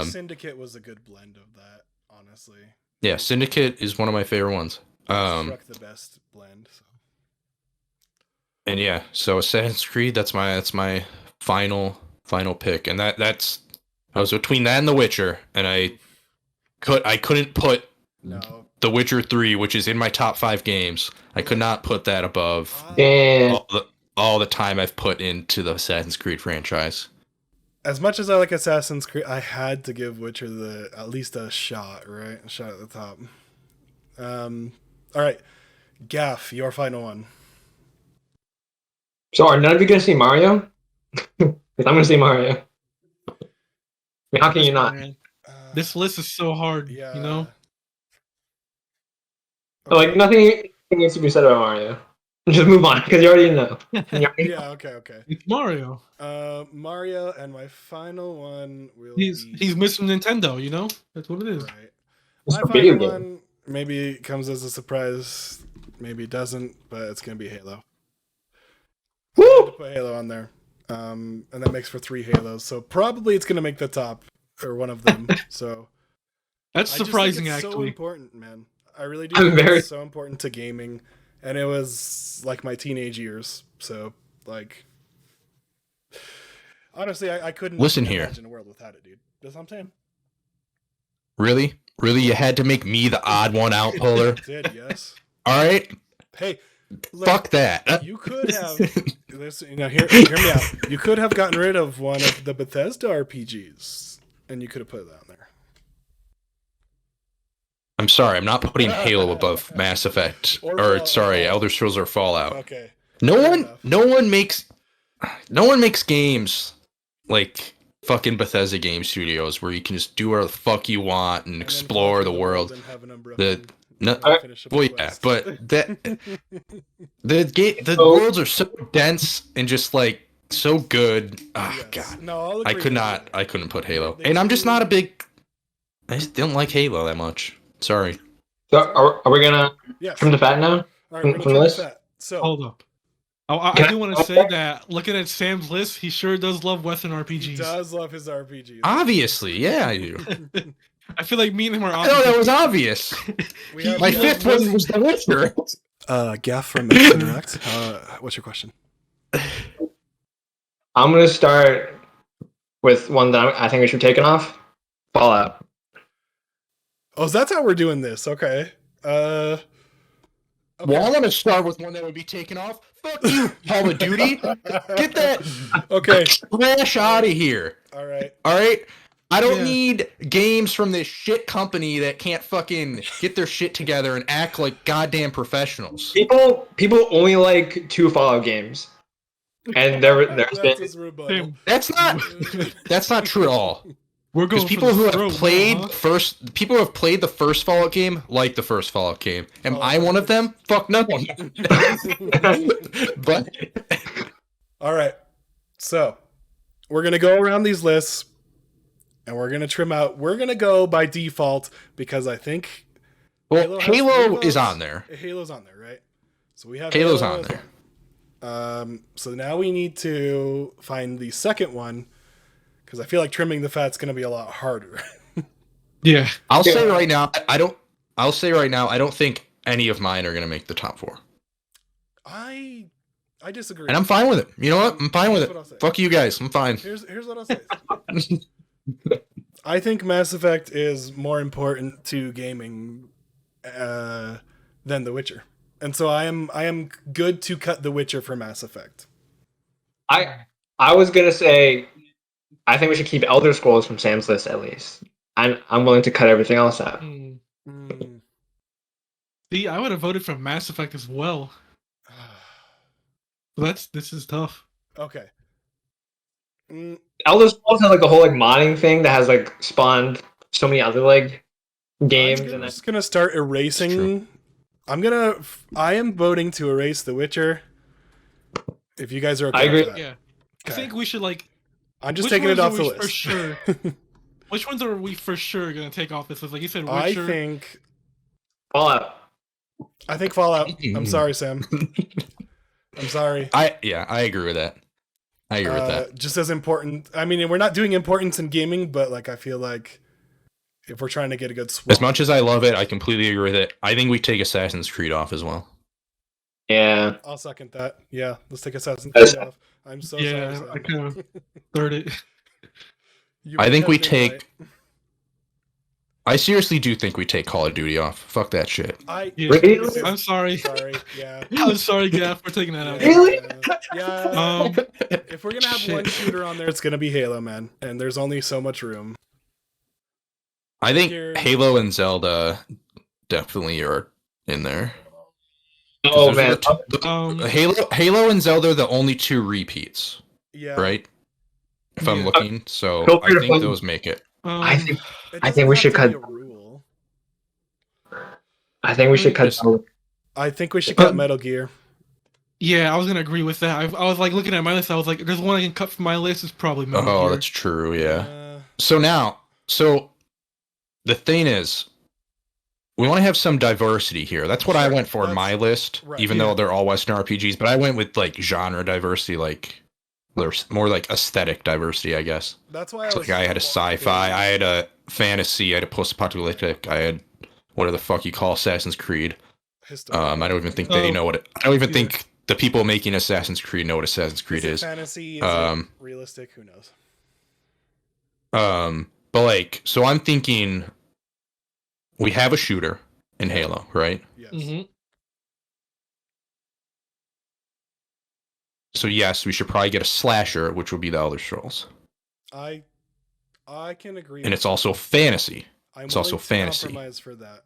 Syndicate was a good blend of that, honestly. Yeah, Syndicate is one of my favorite ones. Struck the best blend. So. And yeah, so Assassin's Creed, that's my final pick, and I was between that and The Witcher, and I couldn't put The Witcher 3, which is in my top 5 games. I could not put that above all the time I've put into the Assassin's Creed franchise. As much as I like Assassin's Creed, I had to give Witcher at least a shot, right? A shot at the top. All right, Gaff, your final one. So are none of you gonna see Mario? Because I'm gonna see Mario. I mean, how can you not? This list is so hard, you know? Okay. Like, nothing needs to be said about Mario. Just move on, because you already know. Yeah, okay. It's Mario. Mario, and my final one will He's Mr. Nintendo, you know? That's what it is. Right. It's My a video final game. one maybe comes as a surprise, maybe it doesn't, but it's going to be Halo. I had to put Halo on there. And that makes for 3 Halos, so probably it's going to make the top, or one of them. So That's surprising, it's actually. so important, man. I really do think it's so important to gaming, and it was like my teenage years. So, like, honestly, I couldn't imagine a world without it, dude. That's what I'm saying. Really? You had to make me the odd one out, Polar? Did, yes. All right. Hey, look, fuck that. You could have. Hear me out. You could have gotten rid of one of the Bethesda RPGs, and you could have put that on there. I'm sorry, I'm not putting Halo above Mass Effect Elder Scrolls or Fallout. Okay. No one makes games like fucking Bethesda Game Studios where you can just do whatever the fuck you want and explore the world. But the worlds are so dense and just like so good. Oh god. No, I couldn't put Halo. And I'm just not I just don't like Halo that much. Sorry. So are we gonna trim the fat now? All right, we're gonna trim the fat. So hold up. I do want to say that looking at Sam's list, he sure does love Western RPGs. He does love his RPGs. Obviously, yeah, I do. I feel like me and him are. I know that was obvious. My 5th one was The Witcher. Gaff from Interact. What's your question? I'm gonna start with one that I think we should take it off. Fallout. Oh, so that's how we're doing this. Okay. Well, I'm gonna start with one that would be taken off. Fuck you, Call of Duty. Get that trash out of here. All right. I don't need games from this shit company that can't fucking get their shit together and act like goddamn professionals. People only like 2 Fallout games, and that's not true at all. Because people who have played the first Fallout game like the first Fallout game. Am I one of them? Fuck no. But all right, so we're gonna go around these lists, and we're gonna trim out. We're gonna go by default because I think Halo is on there. Halo's on there, right? So we have Halo's on there. So now we need to find the second one. Because I feel like trimming the fat's going to be a lot harder. Yeah. I'll say right now, I don't think any of mine are going to make the top 4. I disagree. And I'm fine with it. You know what? I'm fine with it. Fuck you guys. I'm fine. Here's what I'll say. I think Mass Effect is more important to gaming than The Witcher. And so I am good to cut The Witcher for Mass Effect. I was going to say I think we should keep Elder Scrolls from Sam's list at least. I'm willing to cut everything else out. See, I would have voted for Mass Effect as well. This is tough. Okay. Elder Scrolls has like a whole like modding thing that has like spawned so many other like games. I'm just gonna start erasing. I am voting to erase The Witcher. If you guys are okay I agree. with that. Yeah. I Okay. think we should like. I'm just Which taking it ones are off the we list. for sure? Which ones are we for sure gonna take off this list? Like you said, I Witcher. think Fallout. Fallout. I'm sorry, Sam. I'm sorry. I agree with that. I agree with that. Just as important. I mean, we're not doing importance in gaming, but like I feel like if we're trying to get a good swap, As much as I love it, I completely agree with it. I think we take Assassin's Creed off as well. Yeah. I'll second that. Yeah, let's take Assassin's That's- Creed off. I'm so Yeah, sorry. I Sam. kind of third it. You I may think have we been take. right. I seriously do think we take Call of Duty off. Fuck that shit. Yeah, Really? I'm sorry. Sorry. Yeah. I'm sorry, Gaff, for taking that out. Really? Yeah. Um, If we're gonna have shit. one shooter on there, it's gonna be Halo, man. And there's only so much room. I think Here- Halo and Zelda definitely are in there. 'Cause Oh those are man. the Halo and Zelda are the only two repeats, Yeah. right? If I'm Yeah. looking, so Feel I free to think plug- those make it. I think It I doesn't think we have should to cut- be a rule. we should cut. Just- I think we should cut Metal Gear. yeah, I was gonna agree with that. I was like looking at my list. I was like, "There's one I can cut from my list. It's probably Metal Oh, Gear." that's true. Yeah. Uh, So the thing is, we want to have some diversity here. That's what I Sure, went for in my list, right. even though they're all Western RPGs. But I went with like genre diversity, like there's more like aesthetic diversity, I guess. that's why I So, was. like I had a sci-fi, I had a fantasy, I had a post-apocalyptic, I had whatever the fuck you call Assassin's Creed. I don't even think they know what it. I don't even Yeah. think the people making Assassin's Creed know what Assassin's Creed is. Fantasy is Um, realistic. Who knows? But like, so I'm thinking we have a shooter in Halo, right? Yes. Mhm. So yes, we should probably get a slasher, which would be the Elder Scrolls, I can agree. and with it's also fantasy. I'm it's also willing to fantasy. Compromise for that.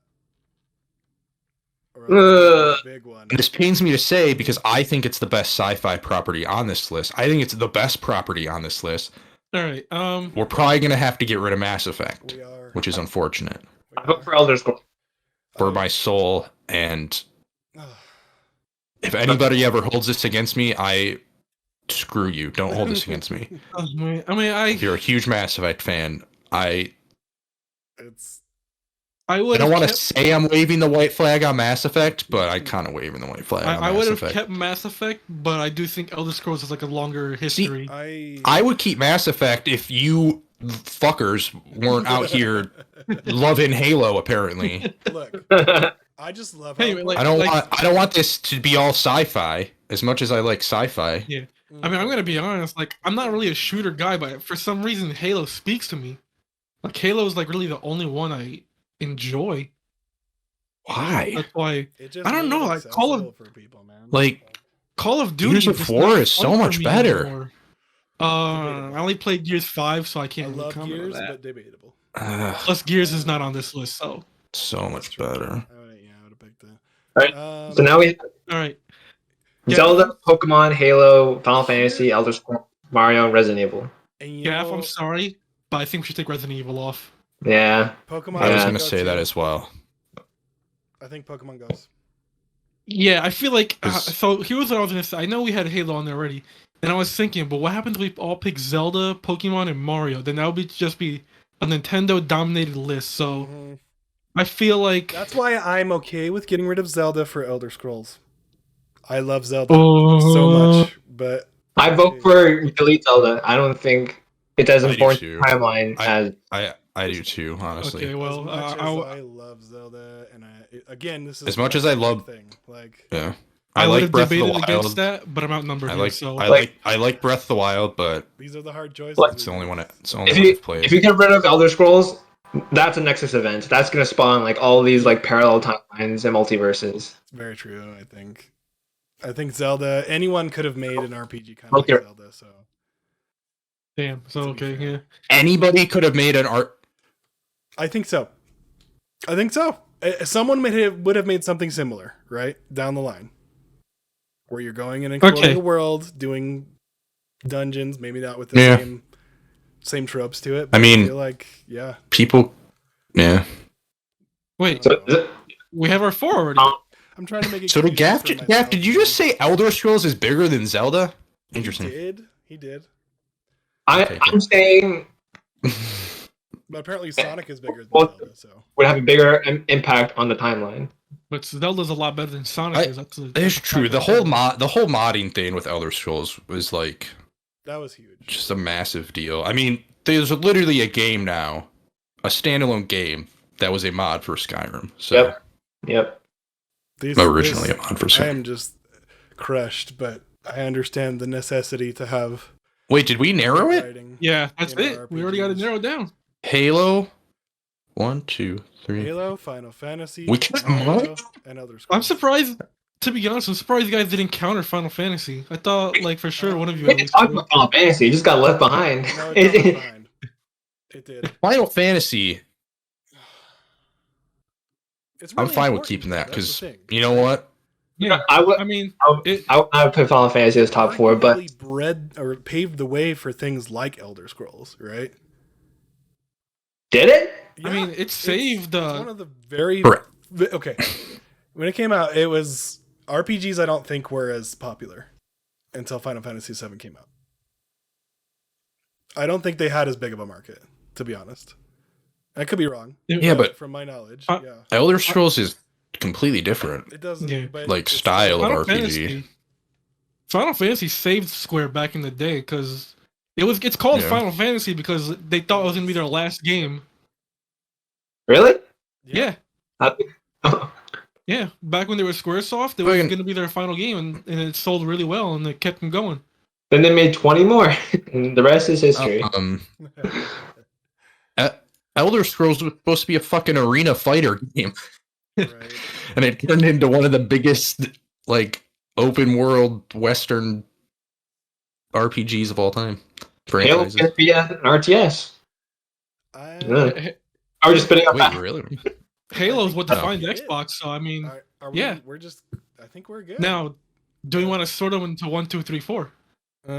Or at least a big one. And this pains me to say because I think it's the best sci-fi property on this list. I think it's the best property on this list. All right. We're probably gonna have to get rid of Mass Effect, We are. which is unfortunate we I vote are. for Elder Scrolls. for my soul. And Ugh. if anybody ever holds this against me, I screw you. Don't hold this against me. I mean, If you're a huge Mass Effect fan, I It's would. don't have want to kept, say I'm waving the white flag on Mass Effect, but I kind of waving the white flag on I would Mass have Effect. kept Mass Effect, but I do think Elder Scrolls has like a longer history. I would keep Mass Effect if you fuckers weren't out here loving Halo. Apparently, look. I just love. Hey, how like- I don't want this to be all sci-fi. As much as I like sci-fi, Yeah. I mean, I'm gonna be honest. Like, I'm not really a shooter guy, but for some reason, Halo speaks to me. Like, Halo is like really the only one I enjoy. why? That's why It just I don't made know, it like, Call of- accessible for people, man. Like, Call of Duty. Gears of just War not is so fun for much me better. anymore. I only played Gears 5, so I I can't really love comment Gears, on that. but debatable. Plus, Gears is not on this list, so so much better. I would have picked that. Alright, So now we have all right. Yeah. Zelda, Pokemon, Halo, Final Fantasy, Elder Scrolls, Mario, and Resident Evil. And you Gaff, know, I'm sorry, but I think we should take Resident Evil off. Yeah. Pokemon. I was Yeah. gonna say that as well. I think Pokemon goes. Yeah, I feel like Is- so. Here's what I was gonna say. I know we had Halo on there already, and I was thinking, but what happens if we all pick Zelda, Pokemon, and Mario? Then that would just be a Nintendo-dominated list. So Mhm. I feel like That's why I'm okay with getting rid of Zelda for Elder Scrolls. I love Zelda Oh. so much, but I vote for delete Zelda. I don't think it does I do important too. timeline as I do too, honestly. Okay, well, as much as I I love Zelda, and again, this is As much my as I favorite love- thing. Like, Yeah. I would like have Breath of the debated against Wild. that, but I'm outnumbered I here, like so I like Breath of the Wild, but these are the hard choices. Like, it's the only one. It's the only if one you I've played. if you get rid of Elder Scrolls, that's a Nexus event. That's gonna spawn like all these like parallel timelines and multiverses. It's very true. I think Zelda. Anyone could have made an RPG kind of Okay. like Zelda. So damn. So okay, yeah. Anybody could have made an art. I think so. Someone would have made something similar, right down the line, where you're going and exploring Okay. the world, doing dungeons. Maybe not with the Yeah. same tropes to it. I But mean- feel like People. Yeah. Wait, So we have our 4 already. I'm trying to make it. So did confusing Gaff? for Gaff, myself. did you just say Elder Scrolls is bigger than Zelda? Interesting. He did. I'm saying But apparently Sonic is bigger than Well- Zelda, so. would have a bigger impact on the timeline. But Zelda's a lot better than Sonic is. That's It's a true. fact The right whole there. the whole modding thing with Elder Scrolls was like That was huge. just a massive deal. I mean, there's literally a game now, a standalone game that was a mod for Skyrim. So Yep. originally a mod for I Skyrim. am just crushed, but I understand the necessity to have Wait, did we narrow it? writing. Yeah, that's in it. We already got it RPGs. narrowed down. Halo, 1, 2, 3. Halo, Final Fantasy, We can't Mario, and Elder Scrolls. I'm surprised. To be honest, I'm surprised you guys didn't counter Final Fantasy. I thought, like, for sure, one of you We at didn't least talk would. about Final Fantasy. It just got left behind. No, it got left behind. It did. Final Fantasy. It's I'm really fine with important, keeping that though, that's because the thing. you know what? Yeah, I would. I mean, I would put Final Fantasy as top 4, but Arguably bred or paved the way for things like Elder Scrolls, right? did it? I mean, it saved It's one the. of the very Correct. okay. When it came out, it was RPGs. I don't think were as popular until Final Fantasy VII came out. I don't think they had as big of a market, to be honest. I could be wrong. Yeah, but from my knowledge, Uh, yeah, Elder Scrolls is completely different. it doesn't. Yeah. But Like, it's style still- of Final RPG. Fantasy. Final Fantasy saved Square back in the day because it's called Yeah. Final Fantasy because they thought it was gonna be their last game. Really? Yeah. Oh, Yeah, back when they were SquareSoft, it was going to be their final game, and it sold really well, and it kept them going. then they made 20 more. And the rest is history. Elder Scrolls was supposed to be a fucking arena fighter game, right. and it turned into one of the biggest like open world Western RPGs of all time. Halo Franchises. can be an RTS. Really? H- I was just spitting up Wait, that. really? Halo's what No. defines Yeah. Xbox, so I mean, Are we, Yeah. we're just. I think we're good. now, do we want to sort them into 1, 2, 3, 4? Uh,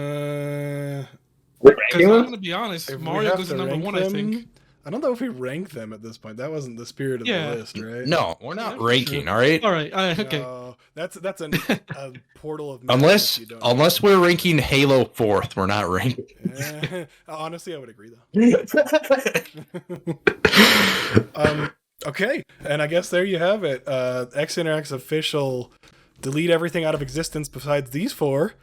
We're Because ranking I'm them? going to be honest, if we Mario have goes to to number rank 1, I think. them- I don't know if we rank them at this point. That wasn't the spirit of Yeah. the list, right? No, we're not Yeah, ranking. sure. All right. All right, okay. No, that's a portal of madness Unless you don't unless we're ranking Halo 4th, we're not ranking. honestly, I would agree though. Okay, and I guess there you have it. XNRX official delete everything out of existence besides these four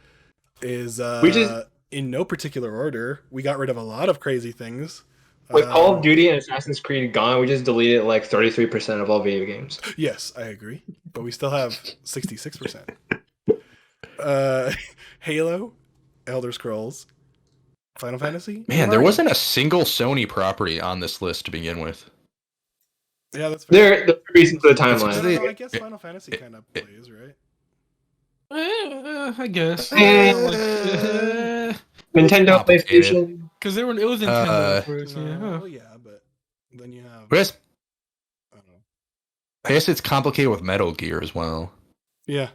is We just- in no particular order. We got rid of a lot of crazy things. With Call of Duty and Assassin's Creed gone, we just deleted like 33% of all video games. Yes, I agree, but we still have 66%. Halo, Elder Scrolls, Final Fantasy. Man, there Mario. wasn't a single Sony property on this list to begin with. Yeah, that's fair. They're the reason for the No, timeline. no, I guess Final Fantasy kind of plays, right? I guess. Nintendo, Complicated. PlayStation. Because it was Nintendo at first, yeah. No, Huh. yeah, but then you have. I guess, I don't know. I guess it's complicated with Metal Gear as well. Yeah,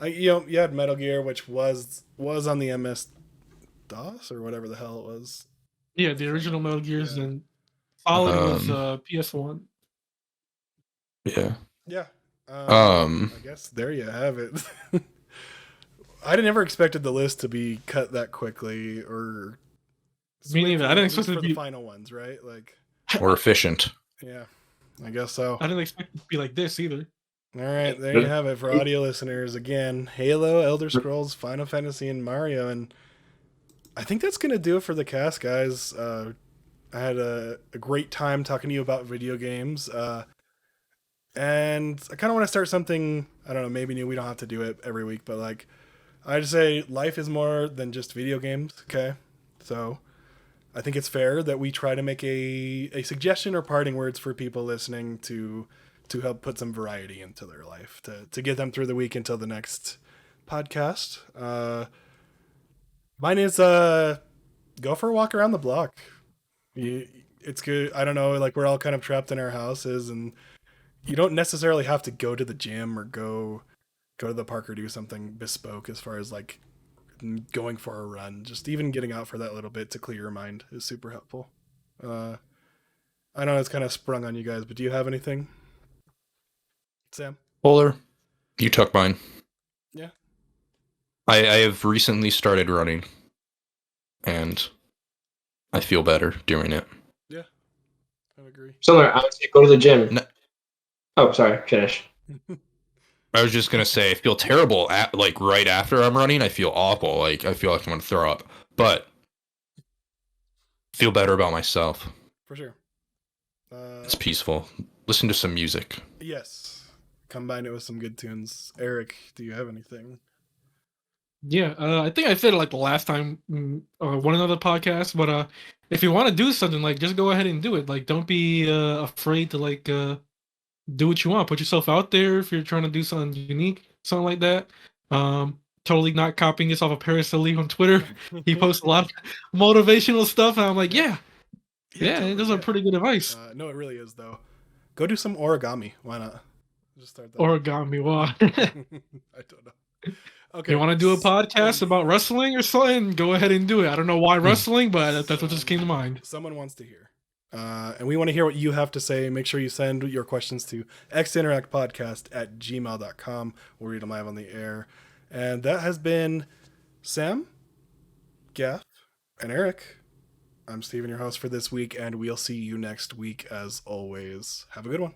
you had Metal Gear, which was on the MS DOS or whatever the hell it was. Yeah, the original Metal Gears, Yeah. and Solid was Um, PS1. Yeah. Yeah. Um, I guess there you have it. I never expected the list to be cut that quickly, or Me neither. I didn't at least expect it for to the be. final ones, right? Like, Or efficient. yeah, I guess so. I didn't expect it to be like this either. All right, there you have it for audio listeners. Again, Halo, Elder Scrolls, Final Fantasy, and Mario. And I think that's going to do it for the cast, guys. I had a great time talking to you about video games. And I kind of want to start something, I don't know, maybe new. We don't have to do it every week, but like, I'd say life is more than just video games, okay? So I think it's fair that we try to make a suggestion or parting words for people listening to help put some variety into their life, to get them through the week until the next podcast. Mine is go for a walk around the block. It's good. I don't know, like we're all kind of trapped in our houses, and you don't necessarily have to go to the gym or go to the park or do something bespoke as far as like going for a run. Just even getting out for that little bit to clear your mind is super helpful. I know it's kind of sprung on you guys, but do you have anything, Sam? Polar, you took mine. Yeah. I have recently started running, and I feel better doing it. Yeah, I agree. Similar, I would say go to the gym. No, Oh, sorry, finish. I was just gonna say I feel terrible at like right after I'm running. I feel awful. Like I feel like I'm gonna throw up, but feel better about myself. For sure. It's peaceful. Listen to some music. Yes. Combine it with some good tunes. Eric, do you have anything? Yeah, I think I said it like the last time one another podcast, but if you want to do something, like just go ahead and do it. Like, don't be afraid to like do what you want. Put yourself out there if you're trying to do something unique, something like that. Totally not copying this off of Paris Ali on Twitter. He posts a lot of motivational stuff, and I'm like, yeah, totally, those are pretty good advice. No, it really is though. Go do some origami. Why not? Just start that. Origami, wow. I don't know. Okay. You want to do a podcast about wrestling or something? Go ahead and do it. I don't know why wrestling, but that's what just came to mind. Someone wants to hear. And we want to hear what you have to say. Make sure you send your questions to xinteractpodcast@gmail.com. We'll read them live on the air. And that has been Sam, Gaff, and Eric. I'm Steven, your host for this week, and we'll see you next week as always. Have a good one.